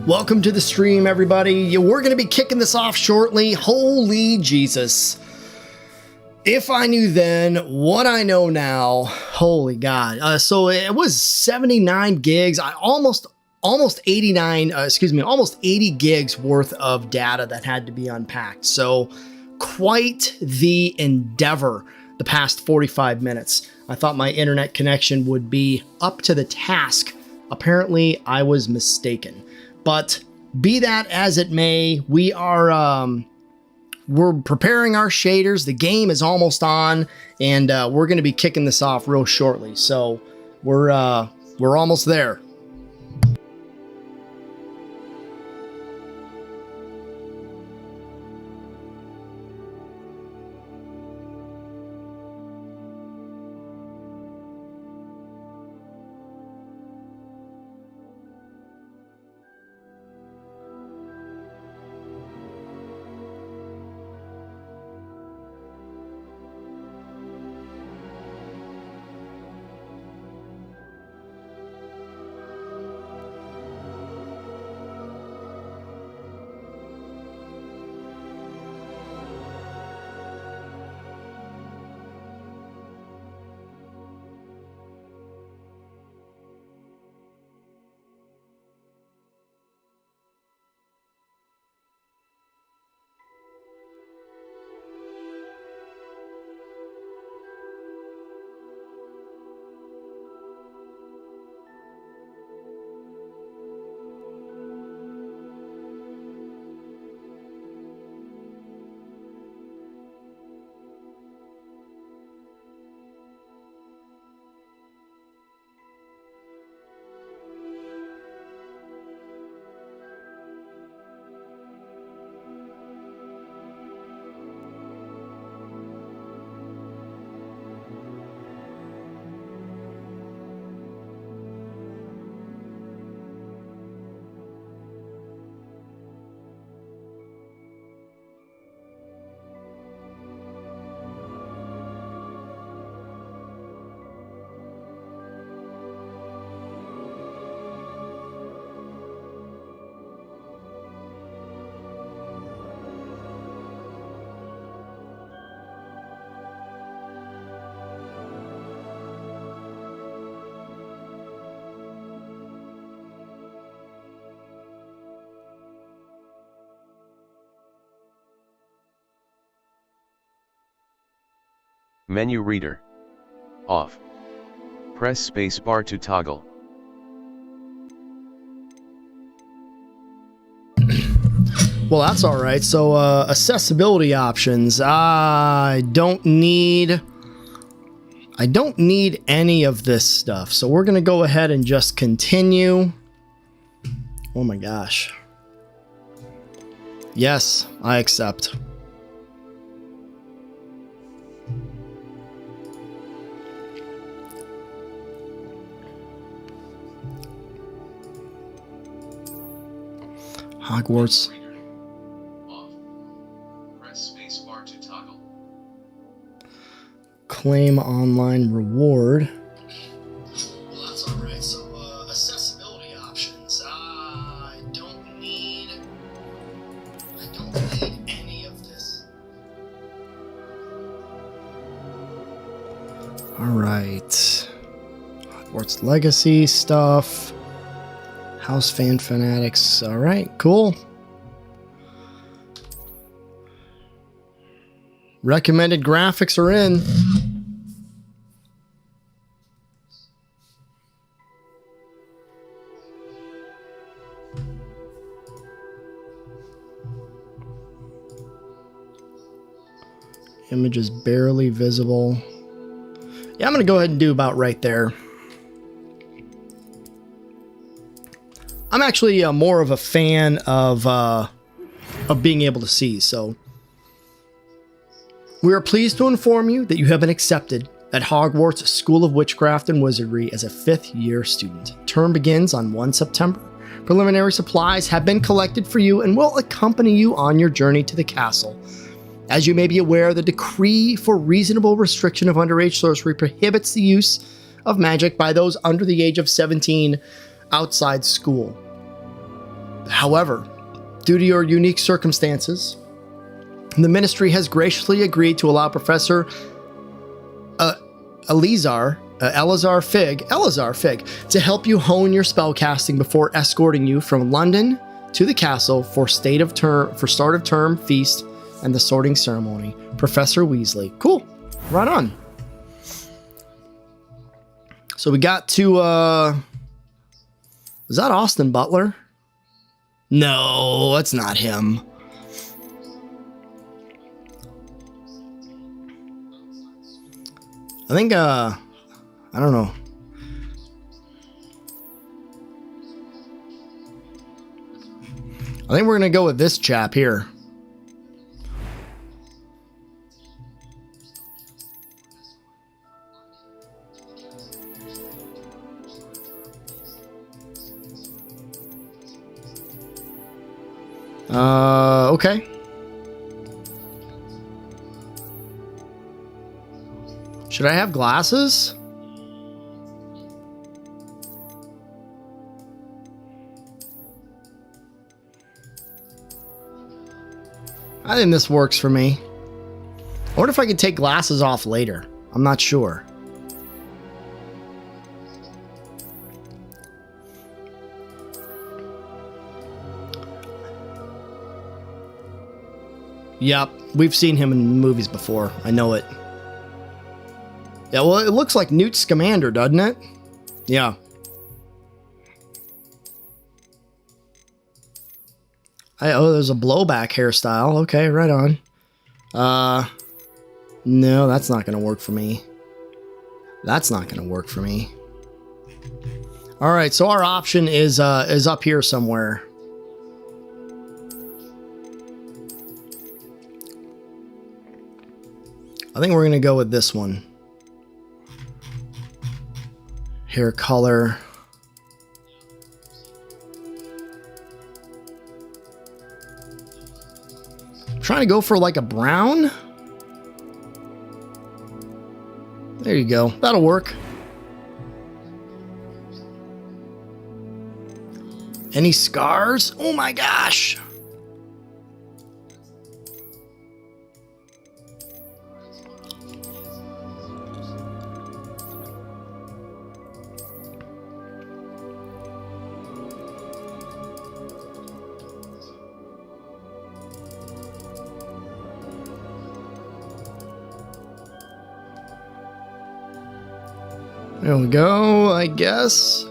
Welcome to the stream, everybody. We're going to be kicking this off shortly. Holy Jesus. If I knew then what I know now, holy God. So it was 79 gigs. almost 89, almost 80 gigs worth of data that had to be unpacked. So quite the endeavor the past 45 minutes. I thought my internet connection would be up to the task. Apparently I was mistaken. But be that as it may, we're preparing our shaders. The game is almost on, and we're going to be kicking this off real shortly. So we're almost there. Menu reader. Off. Press spacebar to toggle. Well, that's all right. So accessibility options. I don't need any of this stuff. So we're going to go ahead and just continue. Oh my gosh. Yes, I accept. Hogwarts. Off. Press spacebar to toggle. Claim online reward. Well, that's all right. So accessibility options. I don't need any of this. All right. Hogwarts Legacy stuff. House Fan Fanatics. All right, cool. Recommended graphics are in. Image is barely visible. Yeah, I'm going to go ahead and do about right there. I'm actually more of a fan of being able to see, so we are pleased to inform you that you have been accepted at Hogwarts School of Witchcraft and Wizardry as a 5th year student. Term begins on 1 September. Preliminary supplies have been collected for you and will accompany you on your journey to the castle. As you may be aware, the decree for reasonable restriction of underage sorcery prohibits the use of magic by those under the age of 17 outside school. However, due to your unique circumstances, the ministry has graciously agreed to allow Professor Elazar Fig to help you hone your spellcasting before escorting you from London to the castle for start of term feast and the sorting ceremony. Professor Weasley. Cool. Right on. So we got to is that Austin Butler? No, that's not him. I think I don't know. I think we're going to go with this chap here. Okay. Should I have glasses? I think this works for me. I wonder if I could take glasses off later. I'm not sure. Yep, we've seen him in movies before. I know it. Yeah, well, it looks like Newt Scamander, doesn't it? Yeah. Oh, there's a blowback hairstyle. Okay, right on. No, that's not going to work for me. That's not going to work for me. All right, so our option is up here somewhere. I think we're going to go with this one. Hair color. I'm trying to go for like a brown. There you go. That'll work. Any scars? Oh my gosh. There we go, I guess.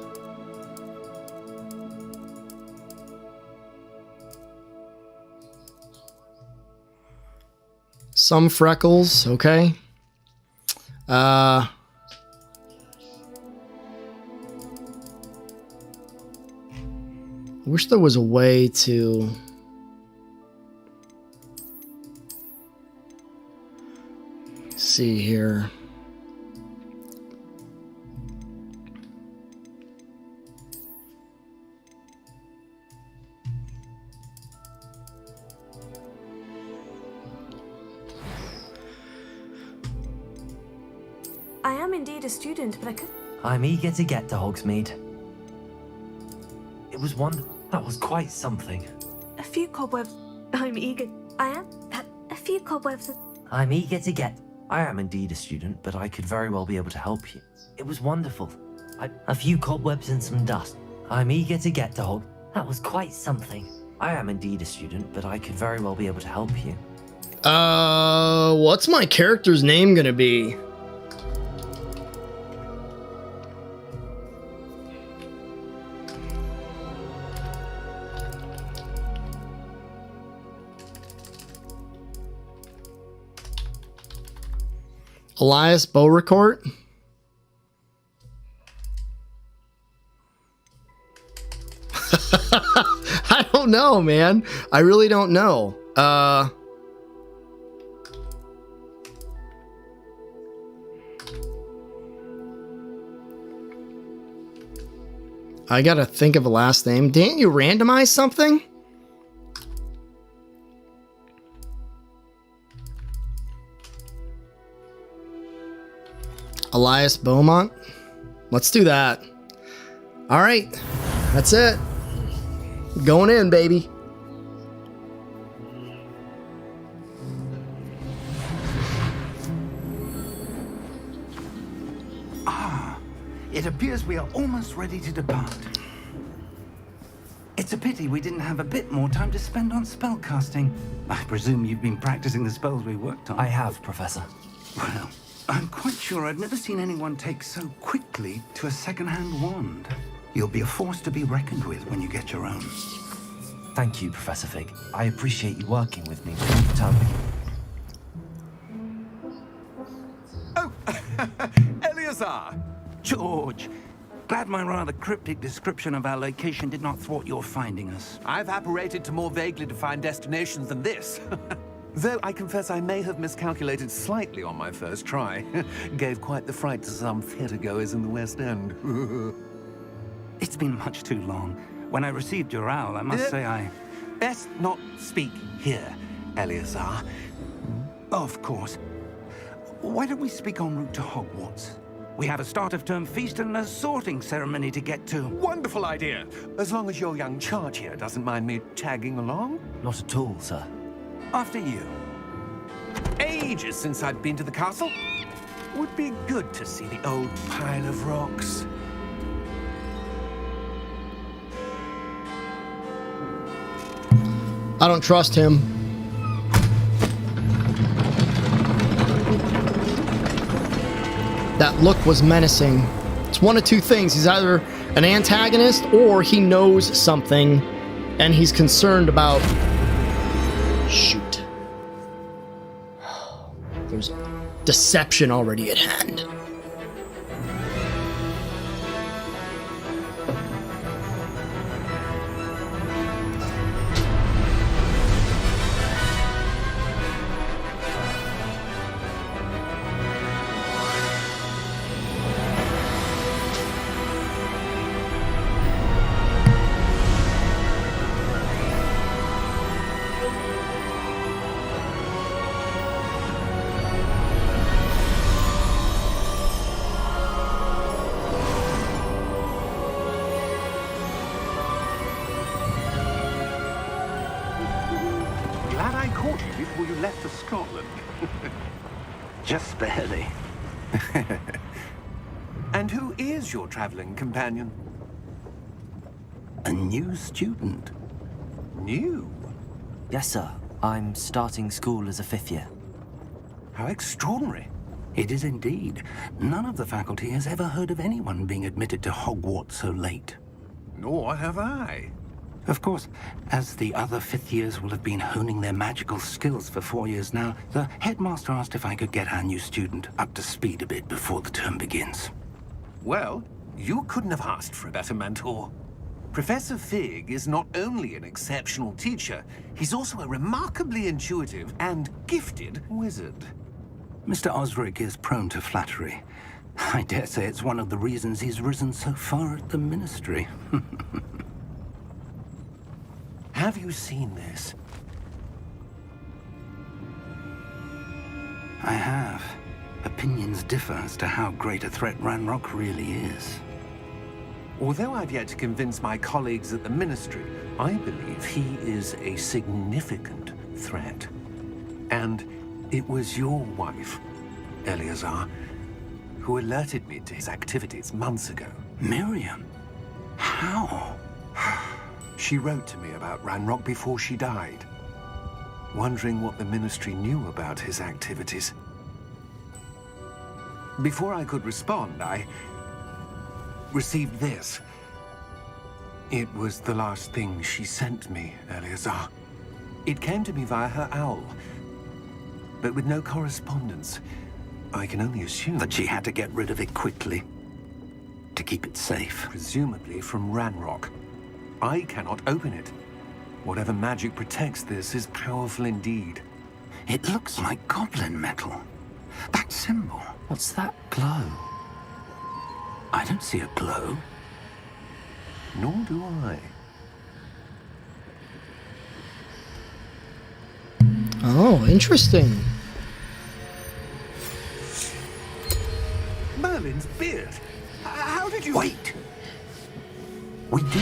Some freckles, okay. Wish there was a way to see here. I am indeed a student, but I could... I'm eager to get to Hogsmeade. It was wonderful. That was quite something. A few cobwebs... I'm eager... I am... A few cobwebs... I'm eager to get... I am indeed a student, but I could very well be able to help you. It was wonderful. A few cobwebs and some dust. I'm eager to get to Hog... That was quite something. I am indeed a student, but I could very well be able to help you. What's my character's name gonna be? Elias Beaurecourt? I don't know, man. I really don't know. I gotta think of a last name. Didn't you randomize something? Elias Beaumont. Let's do that. All right. That's it. Going in, baby. It appears we are almost ready to depart. It's a pity we didn't have a bit more time to spend on spellcasting. I presume you've been practicing the spells we worked on. I have, Professor. Well, I'm quite sure I've never seen anyone take so quickly to a second-hand wand. You'll be a force to be reckoned with when you get your own. Thank you, Professor Fig. I appreciate you working with me through the term. Oh, Eleazar! George, glad my rather cryptic description of our location did not thwart your finding us. I've apparated to more vaguely defined destinations than this. Though I confess I may have miscalculated slightly on my first try. Gave quite the fright to some theatergoers in the West End. It's been much too long. When I received your owl, I must say I... Best not speak here, Eleazar. Of course. Why don't we speak en route to Hogwarts? We have a start-of-term feast and a sorting ceremony to get to. Wonderful idea! As long as your young charge here doesn't mind me tagging along. Not at all, sir. After you. Ages since I've been to the castle. Would be good to see the old pile of rocks. I don't trust him. That look was menacing. It's one of two things. He's either an antagonist or he knows something and he's concerned about... Shoot. There's deception already at hand. Glad I caught you before you left for Scotland. Just barely. And who is your traveling companion? A new student. New? Yes, sir. I'm starting school as a 5th year. How extraordinary. It is indeed. None of the faculty has ever heard of anyone being admitted to Hogwarts so late. Nor have I. Of course, as the other 5th years will have been honing their magical skills for 4 years now, the headmaster asked if I could get our new student up to speed a bit before the term begins. Well, you couldn't have asked for a better mentor. Professor Fig is not only an exceptional teacher, he's also a remarkably intuitive and gifted wizard. Mr. Osric is prone to flattery. I dare say it's one of the reasons he's risen so far at the ministry. Have you seen this? I have. Opinions differ as to how great a threat Ranrock really is. Although I've yet to convince my colleagues at the Ministry, I believe he is a significant threat. And it was your wife, Eleazar, who alerted me to his activities months ago. Miriam? How? She wrote to me about Ranrock before she died, wondering what the Ministry knew about his activities. Before I could respond, I received this. It was the last thing she sent me, Eleazar. It came to me via her owl, but with no correspondence. I can only assume That she had to get rid of it quickly to keep it safe. presumably from Ranrock. I cannot open it. Whatever magic protects this is powerful indeed. It looks like goblin metal. That symbol. What's that glow? I don't see a glow. Nor do I. Oh, interesting. Merlin's beard. How did you... Wait! We do.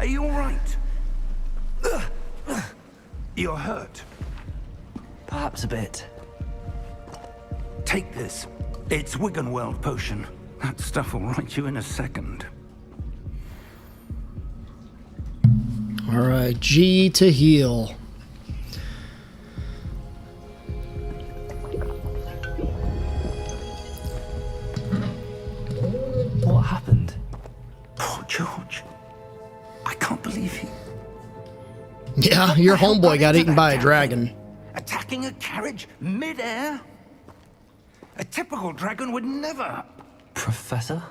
you all right? You're hurt. Perhaps a bit. Take this. It's Wiggenweld potion. That stuff will right you in a second. All right, G to heal. What happened? Poor George. I can't believe he... Yeah, your homeboy got eaten by a dragon. Attacking a carriage mid-air? A typical dragon would never... Professor?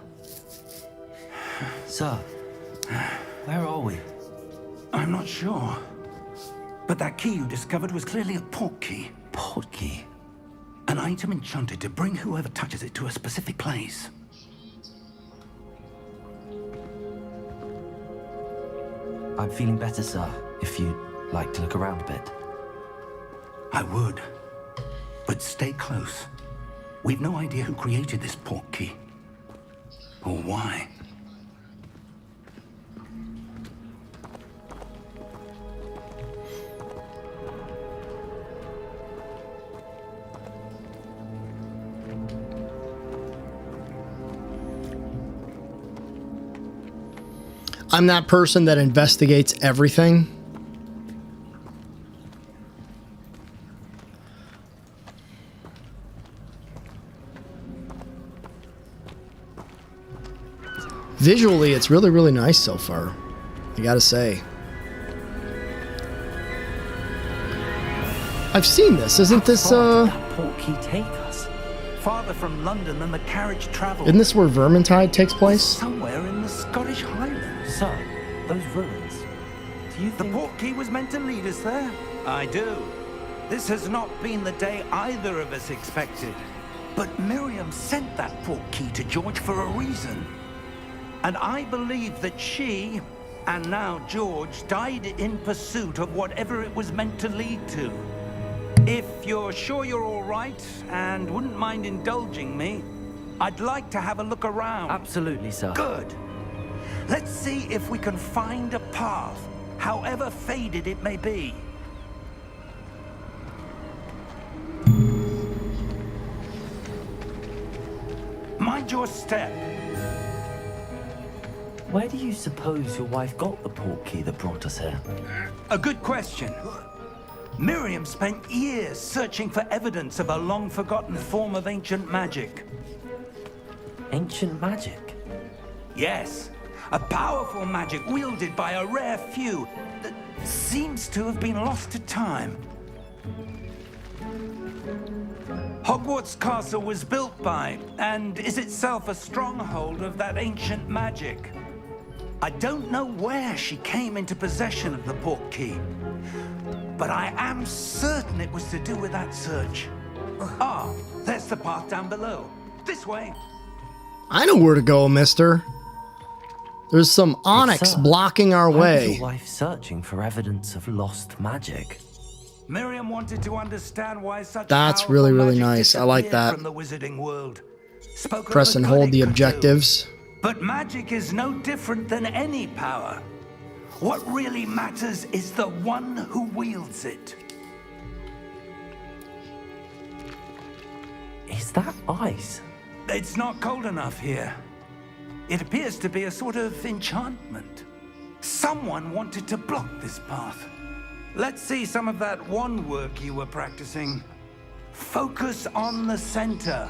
Sir, where are we? I'm not sure. But that key you discovered was clearly a port key. Port key? An item enchanted to bring whoever touches it to a specific place. I'm feeling better, sir, if you'd like to look around a bit. I would. But stay close. We've no idea who created this port key. Or why. I'm that person that investigates everything. Visually, it's really, really nice so far, I gotta say. I've seen this. Isn't this, How far did that port key take us? Farther from London than the carriage traveled. isn't this where Vermintide takes place? Somewhere in the Scottish Highlands. Sir, those ruins. Do you The think... port key was meant to lead us there? I do. This has not been the day either of us expected. But Miriam sent that port key to George for a reason. And I believe that she, and now George, died in pursuit of whatever it was meant to lead to. If you're sure you're all right, and wouldn't mind indulging me, I'd like to have a look around. Absolutely, sir. Good. Let's see if we can find a path, however faded it may be. Mind your step. Where do you suppose your wife got the port key that brought us here? A good question. Miriam spent years searching for evidence of a long-forgotten form of ancient magic. Ancient magic? Yes, a powerful magic wielded by a rare few that seems to have been lost to time. Hogwarts Castle was built by, and is itself a stronghold of that ancient magic. I don't know where she came into possession of the port key, but I am certain it was to do with that search. Ah, there's the path down below. This way. I know where to go, mister. There's some onyx sir, blocking our Why was way. your wife searching for evidence of lost magic? Miriam wanted to understand why such That's powerful really, really magic nice. I like disappeared that. from the wizarding world. Spoke of Press the and good hold it the could do. objectives. But magic is no different than any power. What really matters is the one who wields it. Is that ice? It's not cold enough here. It appears to be a sort of enchantment. Someone wanted to block this path. Let's see some of that wand work you were practicing. Focus on the center.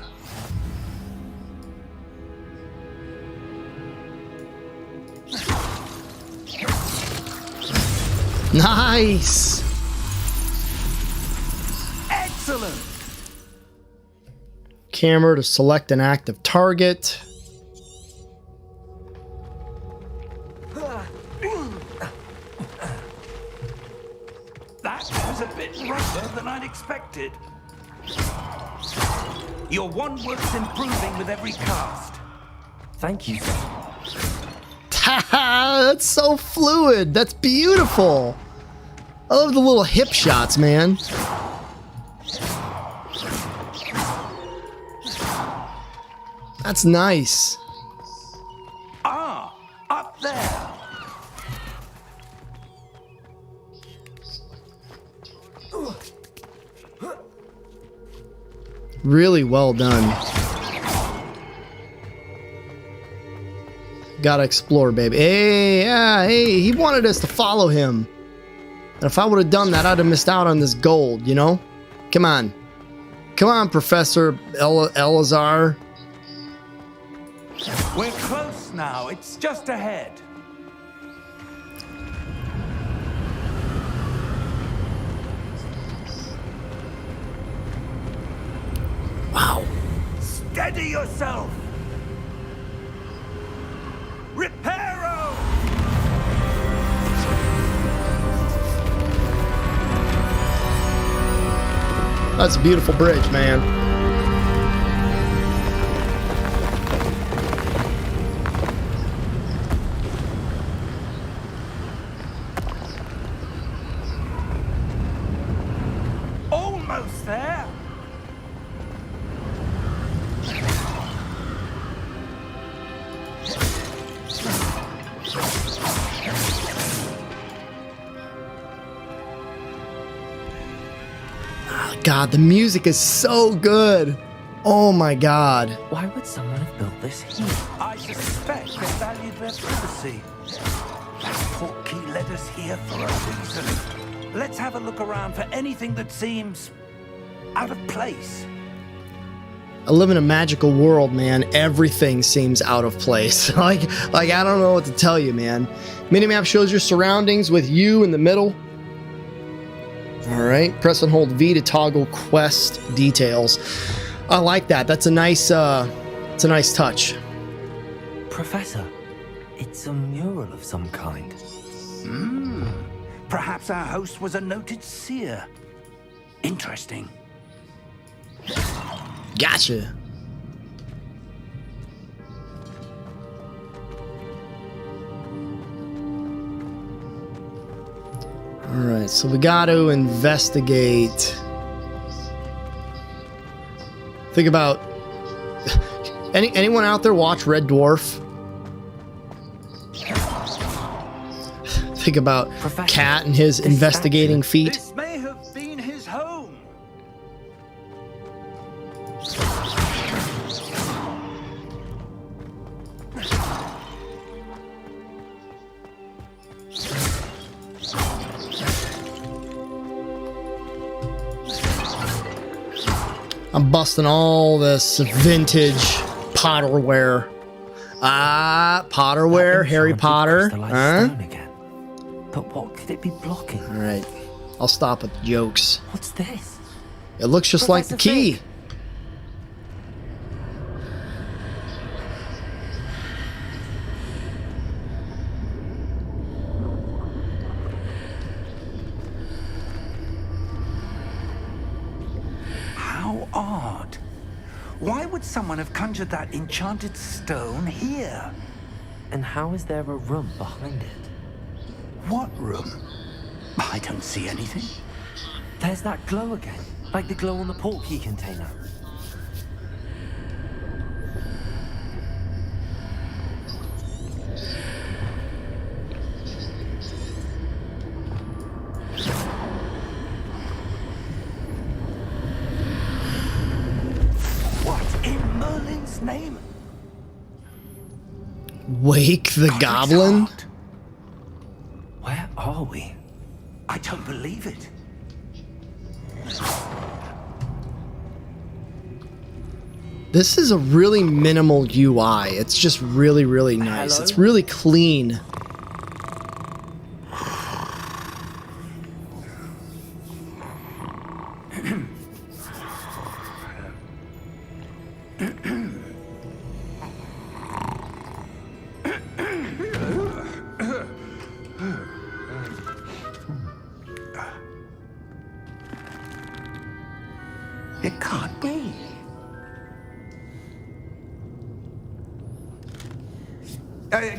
Nice! Excellent! Camera to select an active target. That was a bit rougher than I'd expected. Your wand work's improving with every cast. Thank you, sir. Haha, that's so fluid. That's beautiful. I love the little hip shots, man. That's nice. Ah, up there. Really well done. Gotta explore, baby. Hey, yeah, hey, he wanted us to follow him. And if I would have done that, I'd have missed out on this gold, you know? Come on. Come on, Professor Elazar. We're close now. It's just ahead. Wow. Steady yourself. Reparo! That's a beautiful bridge, man. Almost there. God, the music is so good. Oh my God. Why would someone have built this here? I suspect they valued their privacy. That portkey led us here for a reason. Let's have a look around for anything that seems out of place. I live in a magical world, man. Everything seems out of place. like I don't know what to tell you, man. Minimap shows your surroundings with you in the middle. All right, press and hold V to toggle quest details. I like that. That's a nice touch. Professor, it's a mural of some kind. Perhaps our host was a noted seer. Interesting. Gotcha. All right, so we got to investigate. Think about anyone out there watch Red Dwarf? Think about Professor, Cat and his this investigating statue- feat. This may have been his home. I'm busting all this vintage Potterware. Potterware, That Harry enchanted Potter. crystallized Huh? stone again. But what could it be blocking? All right, I'll stop with the jokes. What's this? It looks just like the Professor key. Fig. How odd. Why would someone have conjured that enchanted stone here? And how is there a room behind it? What room? I don't see anything. There's that glow again, like the glow on the portkey container. What in Merlin's name? Wake the Godric's Goblin? heart. Where are we? I don't believe it. This is a really minimal UI. It's just really, really nice. Hello? It's really clean. It can't be.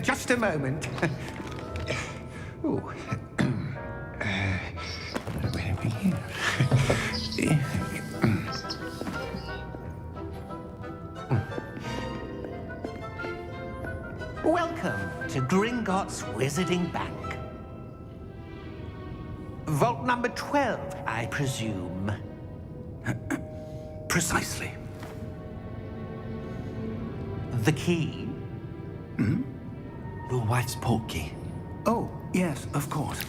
Just a moment. Ooh. Where are we here? Welcome to Gringotts Wizarding Bank. Vault number 12, I presume. Precisely. The key? Your wife's portkey. Oh, yes, of course.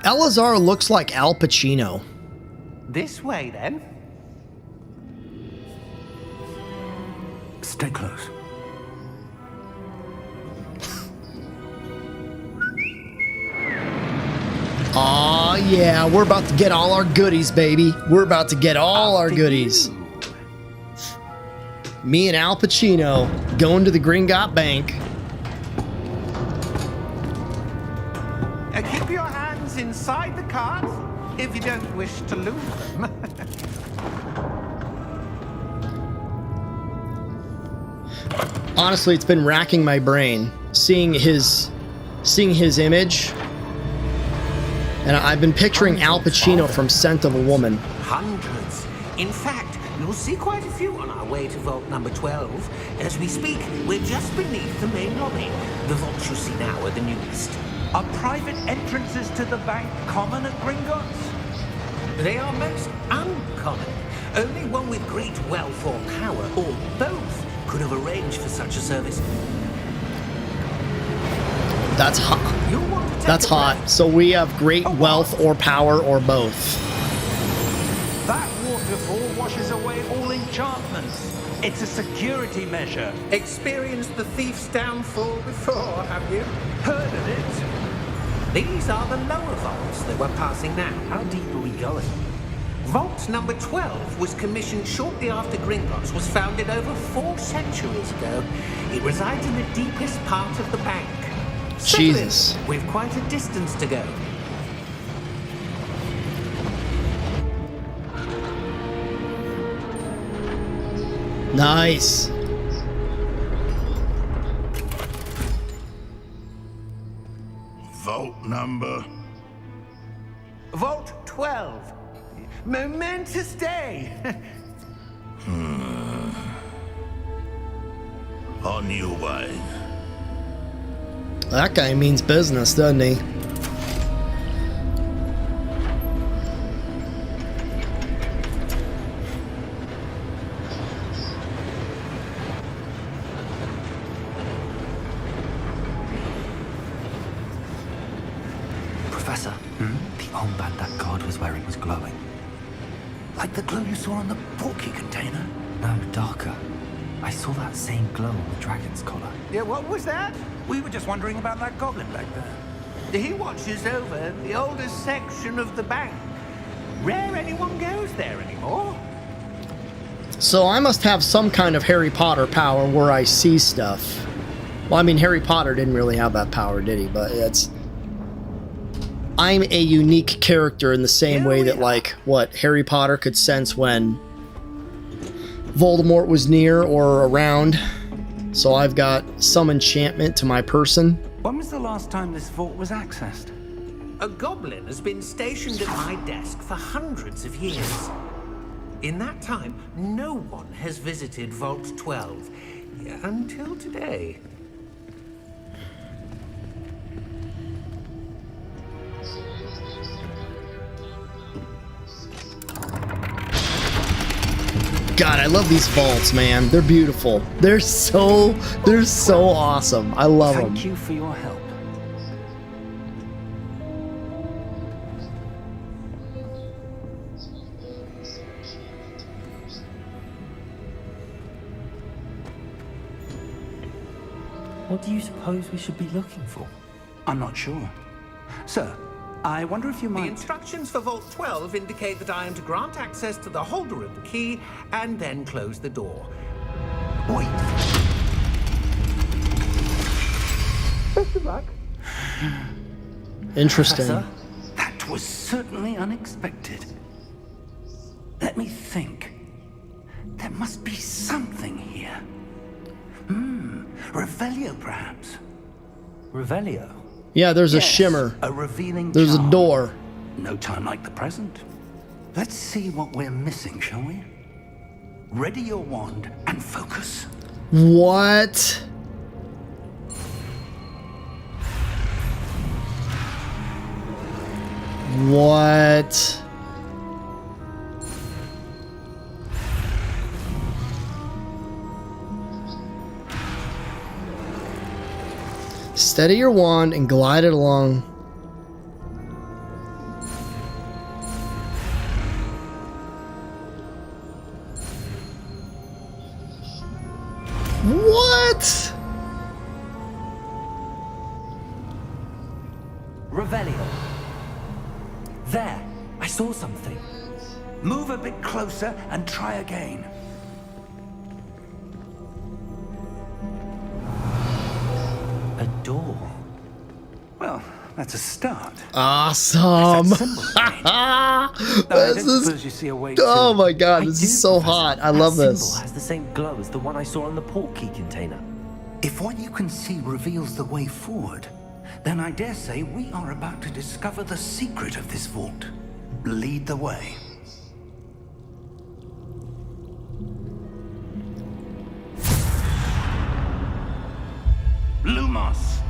Elazar looks like Al Pacino. This way, then. Stay close. Aw, yeah, we're about to get all our goodies, baby. We're about to get all our goodies. Me and Al Pacino going to the Gringotts Bank. Keep your hands inside the cart if you don't wish to lose them. Honestly, it's been racking my brain seeing his image, and I've been picturing Al Pacino from Scent of a Woman. Hundreds. In fact, you'll see quite a few on our way to vault number 12. As we speak, we're just beneath the main lobby. The vaults you see now are the newest. Are private entrances to the bank common at Gringotts? They are most uncommon. Only one with great wealth or power, or both, could have arranged for such a service. That's hot. You'll want to take That's a hot. breath. So we have great wealth or power or both. That waterfall washes away all enchantments. It's a security measure. Experienced the thief's downfall before, have you? Heard of it? These are the lower vaults that we're passing now. How deep are we going? Vault number 12 was commissioned shortly after Gringotts was founded over 4 centuries ago. It resides in the deepest part of the bank. Settle in. Jesus. We've quite a distance to go. Nice. Vault number. Vault 12. Momentous day. On your way. That guy means business, doesn't he? Professor, the armband that guard was wearing was glowing. Like the glow you saw on the portkey container? No, darker. I saw that same glow on the dragon's collar. Yeah, what was that? We were just wondering about that goblin back there. He watches over the oldest section of the bank. Rare anyone goes there anymore. So I must have some kind of Harry Potter power where I see stuff. Well, I mean, Harry Potter didn't really have that power, did he? But I'm a unique character in the same way that, like, what, Harry Potter could sense when Voldemort was near or around. So I've got some enchantment to my person. When was the last time this vault was accessed? A goblin has been stationed at my desk for hundreds of years. In that time, no one has visited Vault 12 until today. God, I love these vaults, man. They're beautiful. They're so awesome. I love them. Thank you for your help. What do you suppose we should be looking for? I'm not sure. Sir, I wonder if you The might... instructions for Vault 12 indicate that I am to grant access to the holder of the key and then close the door. Wait. Best of luck. Interesting. Professor? That was certainly unexpected. Let me think. There must be something here. Revelio, perhaps. Revelio? Yeah, there's a Yes, shimmer. A revealing There's a charm. door. No time like the present. Let's see what we're missing, shall we? Ready your wand and focus. What? What? Steady your wand and glide it along. What? Revelio. There, I saw something. Move a bit closer and try again. A door. Well, that's a start. Awesome. Is that symbol again? I This don't is, suppose you see a way oh to... my god, I this do, is so Professor. hot. I That love symbol this. has the same glow as the one I saw in the portkey container. If what you can see reveals the way forward, then I dare say we are about to discover the secret of this vault. Lead the way. Lumos!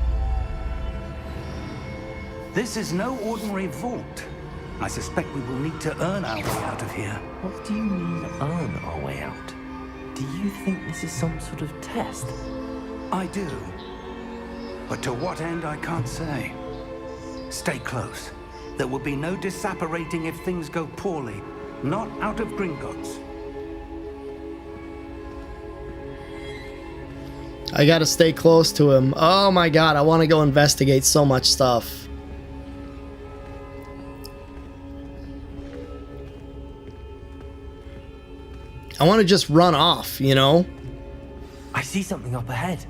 This is no ordinary vault. I suspect we will need to earn our way out of here. What do you mean, earn our way out? Do you think this is some sort of test? I do. But to what end, I can't say. Stay close. There will be no disapparating if things go poorly. Not out of Gringotts. I gotta stay close to him. Oh my god, I want to go investigate so much stuff. I want to just run off, you know? I see something up ahead.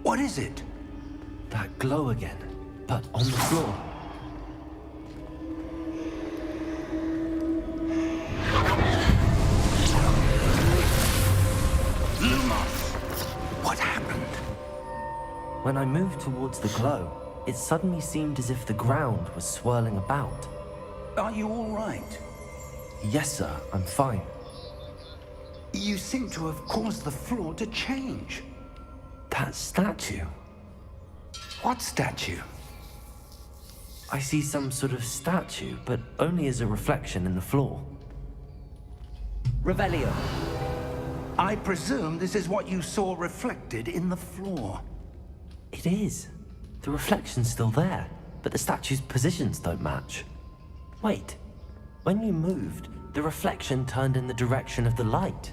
What is it? That glow again, but on the floor. Lumos! What happened? When I moved towards the glow, it suddenly seemed as if the ground was swirling about. Are you all right? Yes, sir, I'm fine. You seem to have caused the floor to change. That statue. What statue? I see some sort of statue, but only as a reflection in the floor. Revelio. I presume this is what you saw reflected in the floor. It is. The reflection's still there, but the statue's positions don't match. Wait. When you moved, the reflection turned in the direction of the light.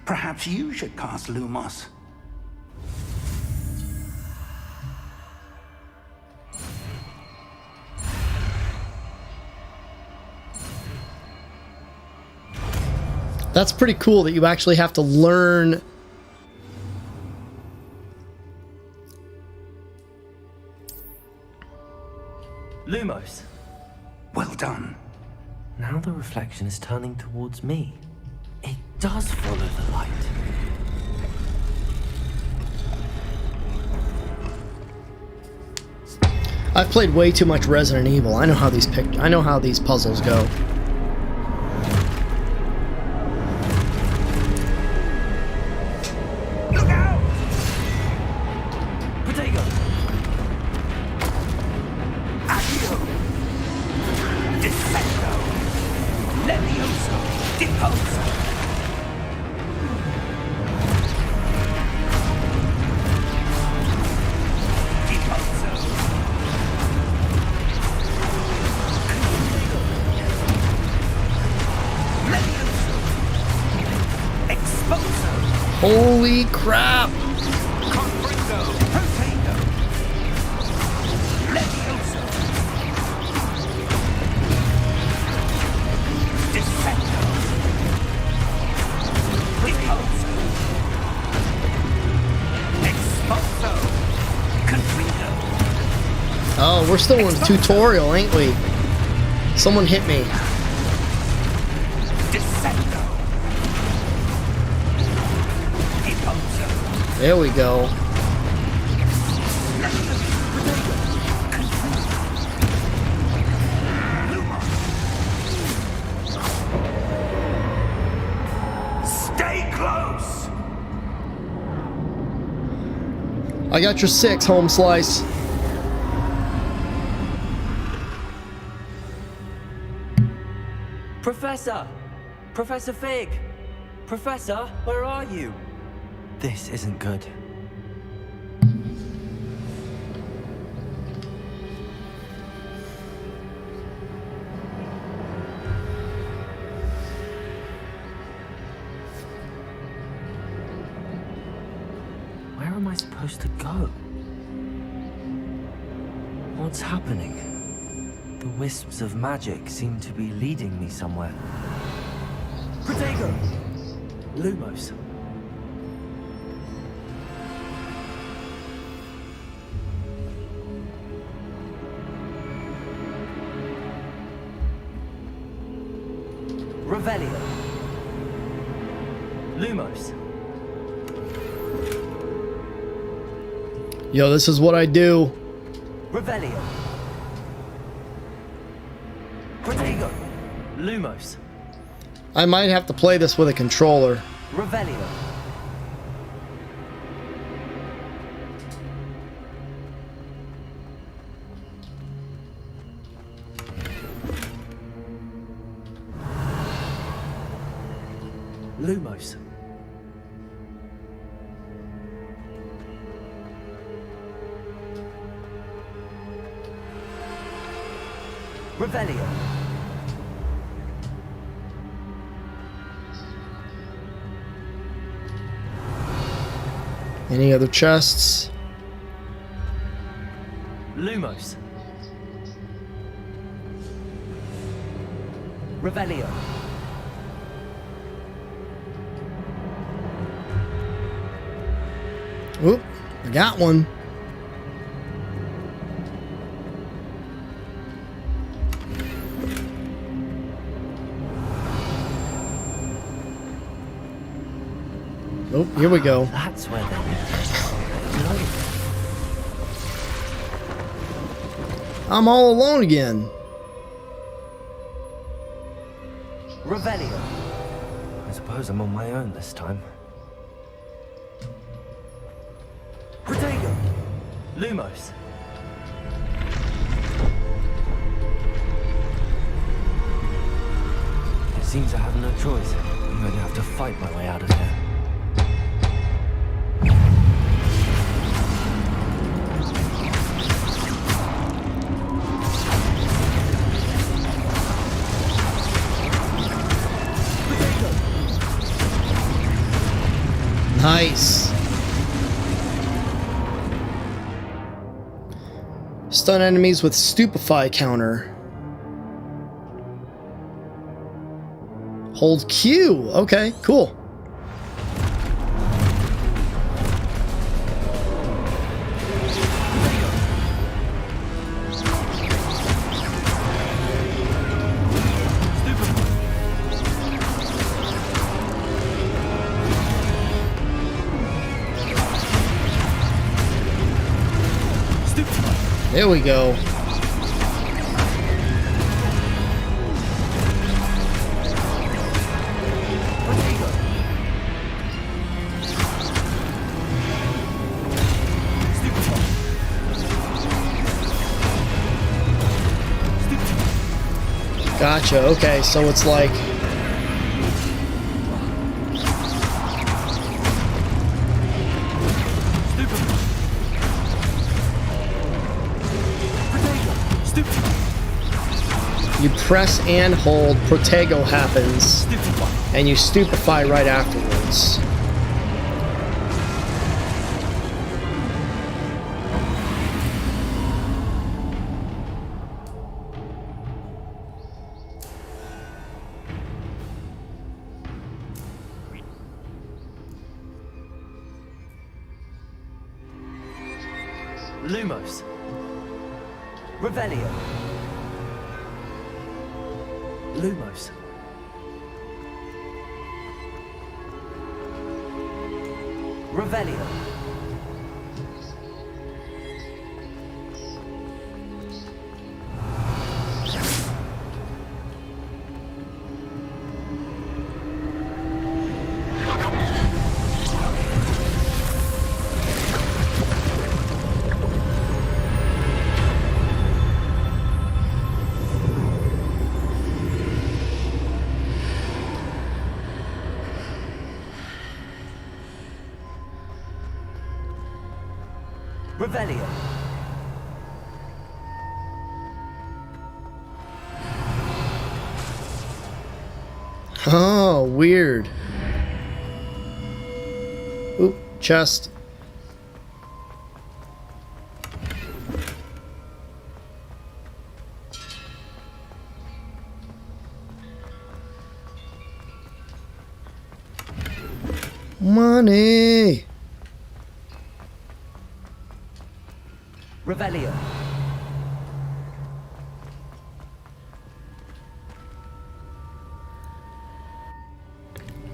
Perhaps you should cast Lumos. That's pretty cool that you actually have to learn. Lumos. Well done. Now the reflection is turning towards me. It does follow the light. I've played way too much Resident Evil. I know how these puzzles go. Look out! Protego! Accio! Defendo! Levioso! Deposo! Deposo! Levioso! Exposo! Holy crap! Confringo! Protego! Levioso! Defendo! Deposo! Exposo! Confringo! Oh, we're still in the tutorial, ain't we? Someone hit me. Defendo! Deposo! There we go. Stay close! I got your 6, home slice. Professor! Professor Fig! Professor, where are you? This isn't good. am I supposed to go? What's happening? The wisps of magic seem to be leading me somewhere. Protego! Lumos. Revelio. Lumos. Yo, this is what I do. Revelio. Protego. Lumos. I might have to play this with a controller. Revelio. Lumos. Revelio. Any other chests? Lumos. Revelio. Oop, I got one. Oh, here we go. That's where they I'm all alone again. Revelio. I suppose I'm on my own this time. Protego. Lumos. It seems I have no choice. I'm going to have to fight my way out of here. Nice. Stun enemies with stupefy counter. Hold Q. Okay, cool. There we go. Gotcha. Okay, so it's like you press and hold, Protego happens, and you stupefy right afterwards. Lumos. Revelio. Lumos. Revelio. Revelio. Oh, weird. Oop, chest. Money. Revelio.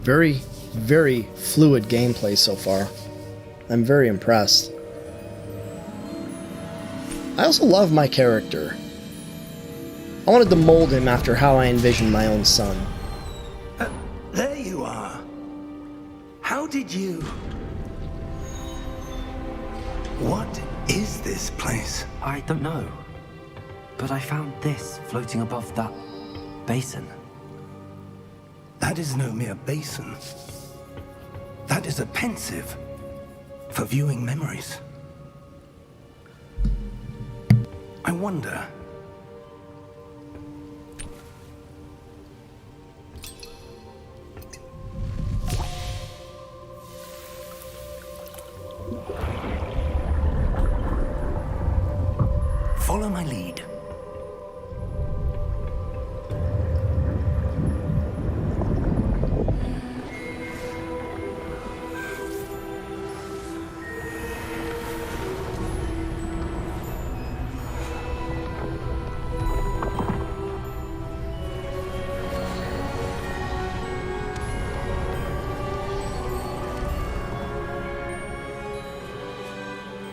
Very, very fluid gameplay so far. I'm very impressed. I also love my character. I wanted to mold him after how I envisioned my own son. There you are. How did you... What is this place? I don't know. But I found this floating above that basin. That is no mere basin. That is a pensive for viewing memories. I wonder... Follow my lead.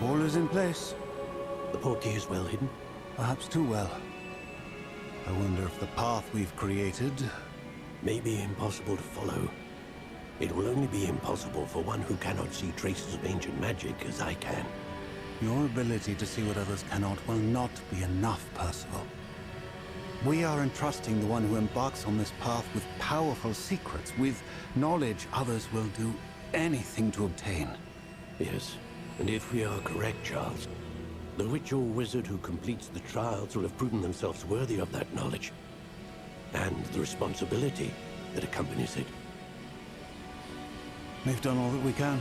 All is in place. The portkey is well hidden. Perhaps too well. I wonder if the path we've created... May be impossible to follow. It will only be impossible for one who cannot see traces of ancient magic as I can. Your ability to see what others cannot will not be enough, Percival. We are entrusting the one who embarks on this path with powerful secrets, with knowledge others will do anything to obtain. Yes, and if we are correct, Charles, the witch or wizard who completes the trials will have proven themselves worthy of that knowledge, and the responsibility that accompanies it. We've done all that we can.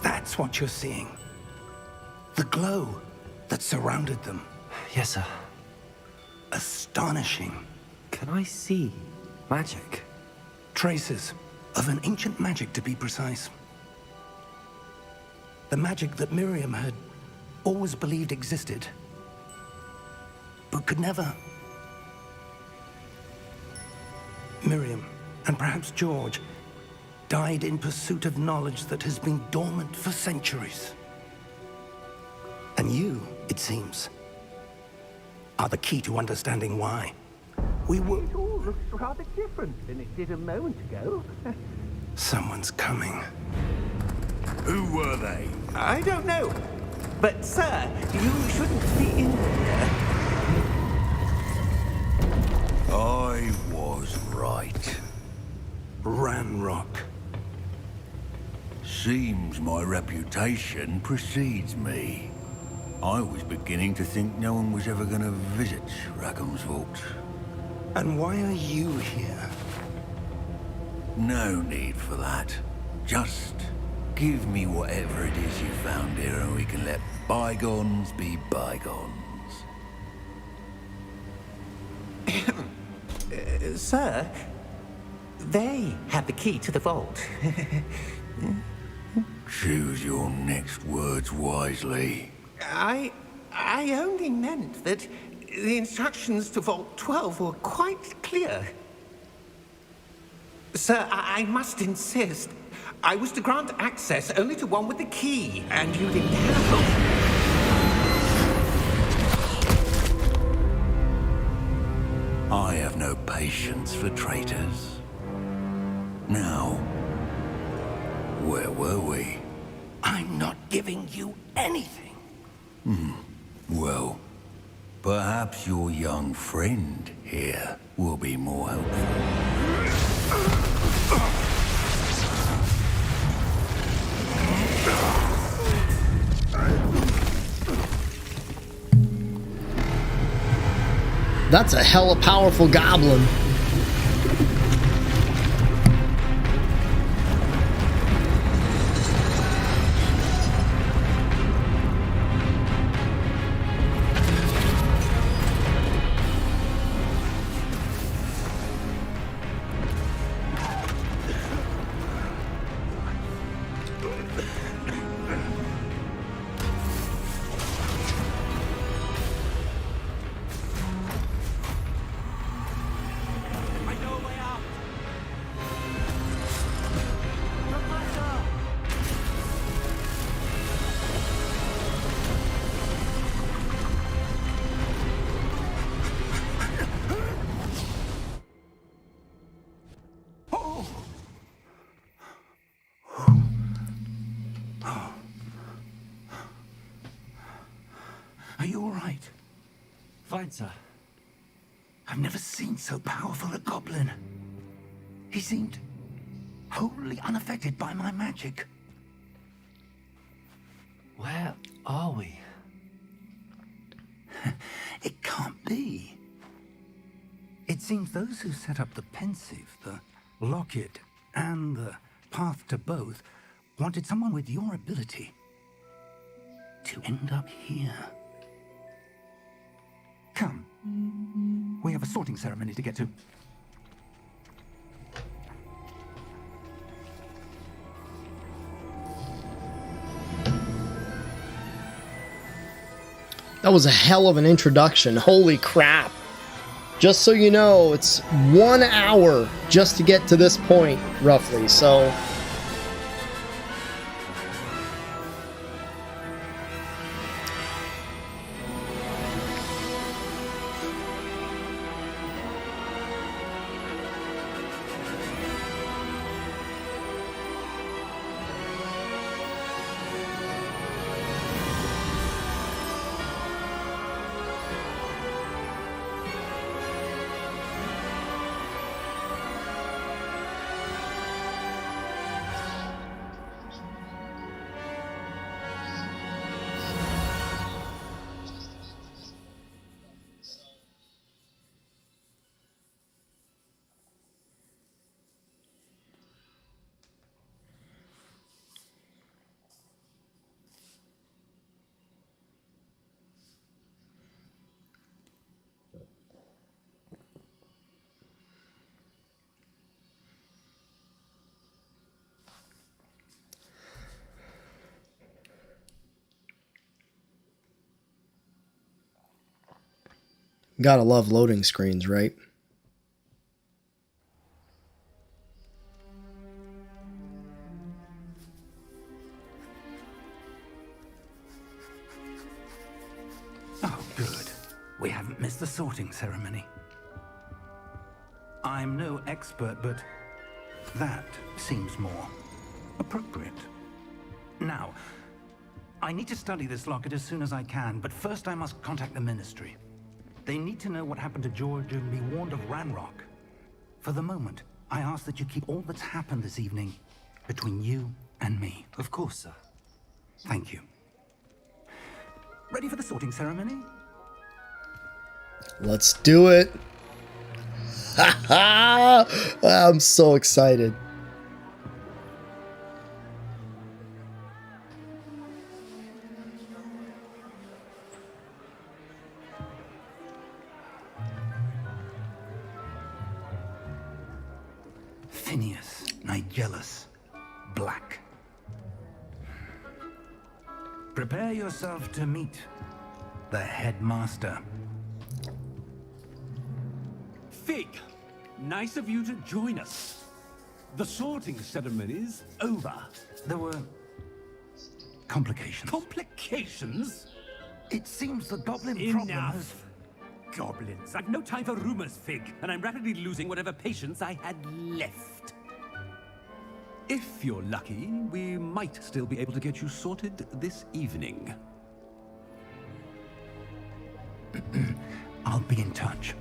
That's what you're seeing. The glow that surrounded them. Yes, sir. Astonishing. Can I see magic? Traces of an ancient magic, to be precise. The magic that Miriam had always believed existed, but could never. Miriam, and perhaps George, died in pursuit of knowledge that has been dormant for centuries. And you, it seems, are the key to understanding why. We were... It all looks rather different than it did a moment ago. Someone's coming. Who were they? I don't know. But, sir, you shouldn't be in here. I was right. Ranrock. Seems my reputation precedes me. I was beginning to think no one was ever going to visit Rackham's vault. And why are you here? No need for that. Just give me whatever it is you found here and we can let bygones be bygones. Sir, they have the key to the vault. Choose your next words wisely. I only meant that the instructions to Vault 12 were quite clear. Sir, I must insist. I was to grant access only to one with the key, and you didn't have. I have no patience for traitors. Now, where were we? I'm not giving you anything. Well, perhaps your young friend here will be more helpful. That's a hella powerful goblin. you all right? Fine, sir. I've never seen so powerful a goblin. He seemed wholly unaffected by my magic. Where are we? It can't be. It seems those who set up the pensive, the locket, and the path to both wanted someone with your ability to end up here. Come. We have a sorting ceremony to get to. That was a hell of an introduction. Holy crap. Just so you know, it's 1 hour just to get to this point, roughly, so... Gotta love loading screens, right? Oh, good. We haven't missed the sorting ceremony. I'm no expert, but that seems more appropriate. Now, I need to study this locket as soon as I can, but first I must contact the Ministry. They need to know what happened to George and be warned of Ranrock. For the moment, I ask that you keep all that's happened this evening between you and me. Of course, sir. Thank you. Ready for the sorting ceremony? Let's do it. Ha ha! I'm so excited. Phineas, Nigellus, Black. Prepare yourself to meet the headmaster. Fig, nice of you to join us. The sorting ceremony's over. There were complications. Complications? It seems the goblin problem has... Enough. Goblins. I've no time for rumors, Fig, and I'm rapidly losing whatever patience I had left. If you're lucky, we might still be able to get you sorted this evening. I'll be in touch.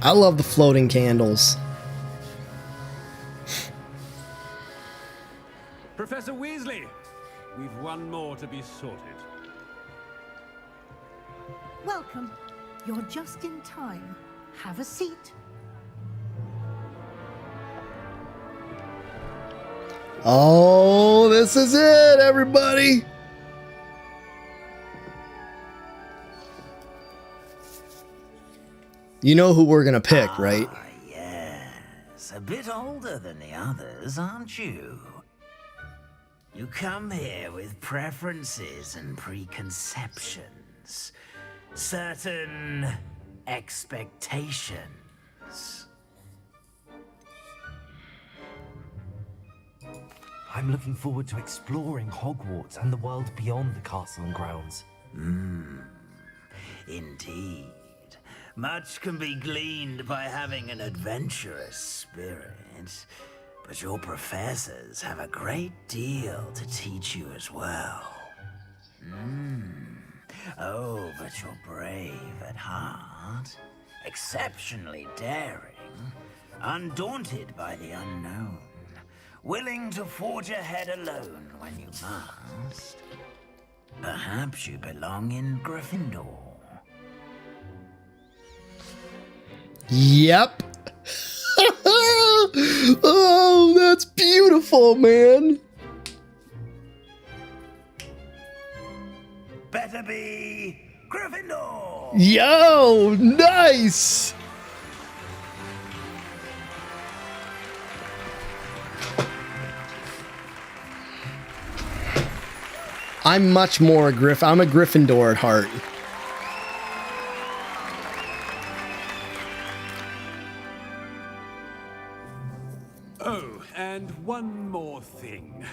I love the floating candles. Professor Weasley, we've one more to be sorted. Welcome. You're just in time. Have a seat. Oh, this is it, everybody. You know who we're gonna pick, right? Yes, a bit older than the others, aren't you? You come here with preferences and preconceptions, certain expectations. I'm looking forward to exploring Hogwarts and the world beyond the castle and grounds. Indeed. Much can be gleaned by having an adventurous spirit, but your professors have a great deal to teach you as well. Oh, but you're brave at heart, exceptionally daring, undaunted by the unknown, willing to forge ahead alone when you must. Perhaps you belong in Gryffindor. Yep. Oh, that's beautiful, man. Better be Gryffindor. Yo, nice. I'm much more I'm a Gryffindor at heart. Oh, and one more thing.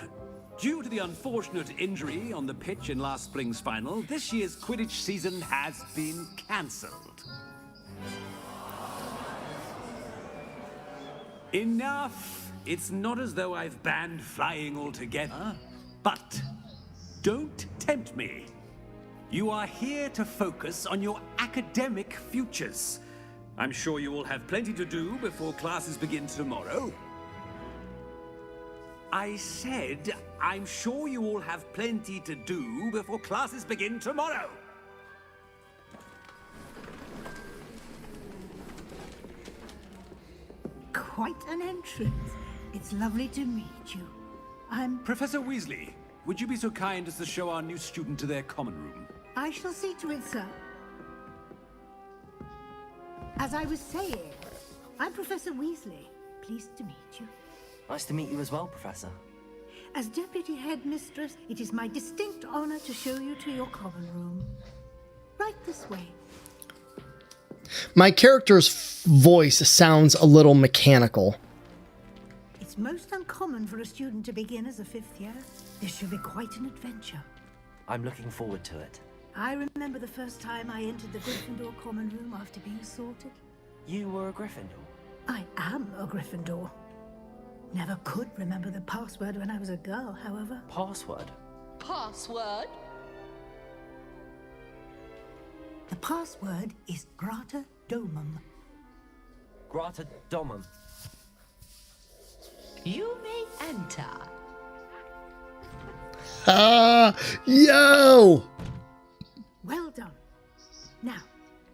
Due to the unfortunate injury on the pitch in last spring's final, this year's Quidditch season has been cancelled. Enough! It's not as though I've banned flying altogether, but don't tempt me. You are here to focus on your academic futures. I'm sure you will have plenty to do before classes begin tomorrow. I said, I'm sure you all have plenty to do before classes begin tomorrow. Quite an entrance. It's lovely to meet you. I'm... Professor Weasley, would you be so kind as to show our new student to their common room? I shall see to it, sir. As I was saying, I'm Professor Weasley. Pleased to meet you. Nice to meet you as well, Professor. As Deputy Headmistress, it is my distinct honor to show you to your common room. Right this way. My character's voice sounds a little mechanical. It's most uncommon for a student to begin as a 5th year. This should be quite an adventure. I'm looking forward to it. I remember the first time I entered the Gryffindor common room after being sorted. You were a Gryffindor? I am a Gryffindor. Never could remember the password when I was a girl, however. Password? Password? The password is Grata Domum. Grata Domum. You may enter. Ah, yo! Well done. Now,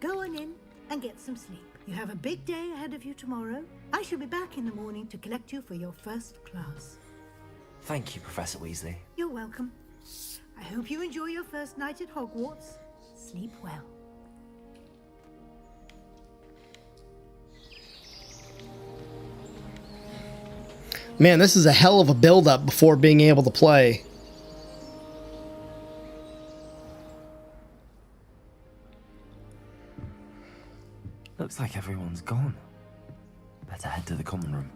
go on in and get some sleep. You have a big day ahead of you tomorrow. I shall be back in the morning to collect you for your first class. Thank you, Professor Weasley. You're welcome. I hope you enjoy your first night at Hogwarts. Sleep well. Man, this is a hell of a build-up before being able to play. Looks like everyone's gone. Better head to the common room.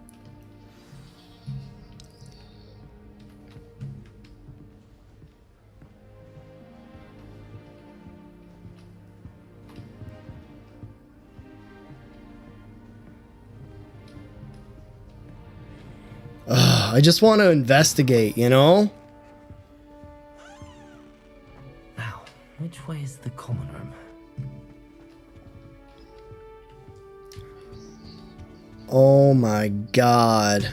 I just want to investigate, you know? Now, which way is the common room? Oh my god.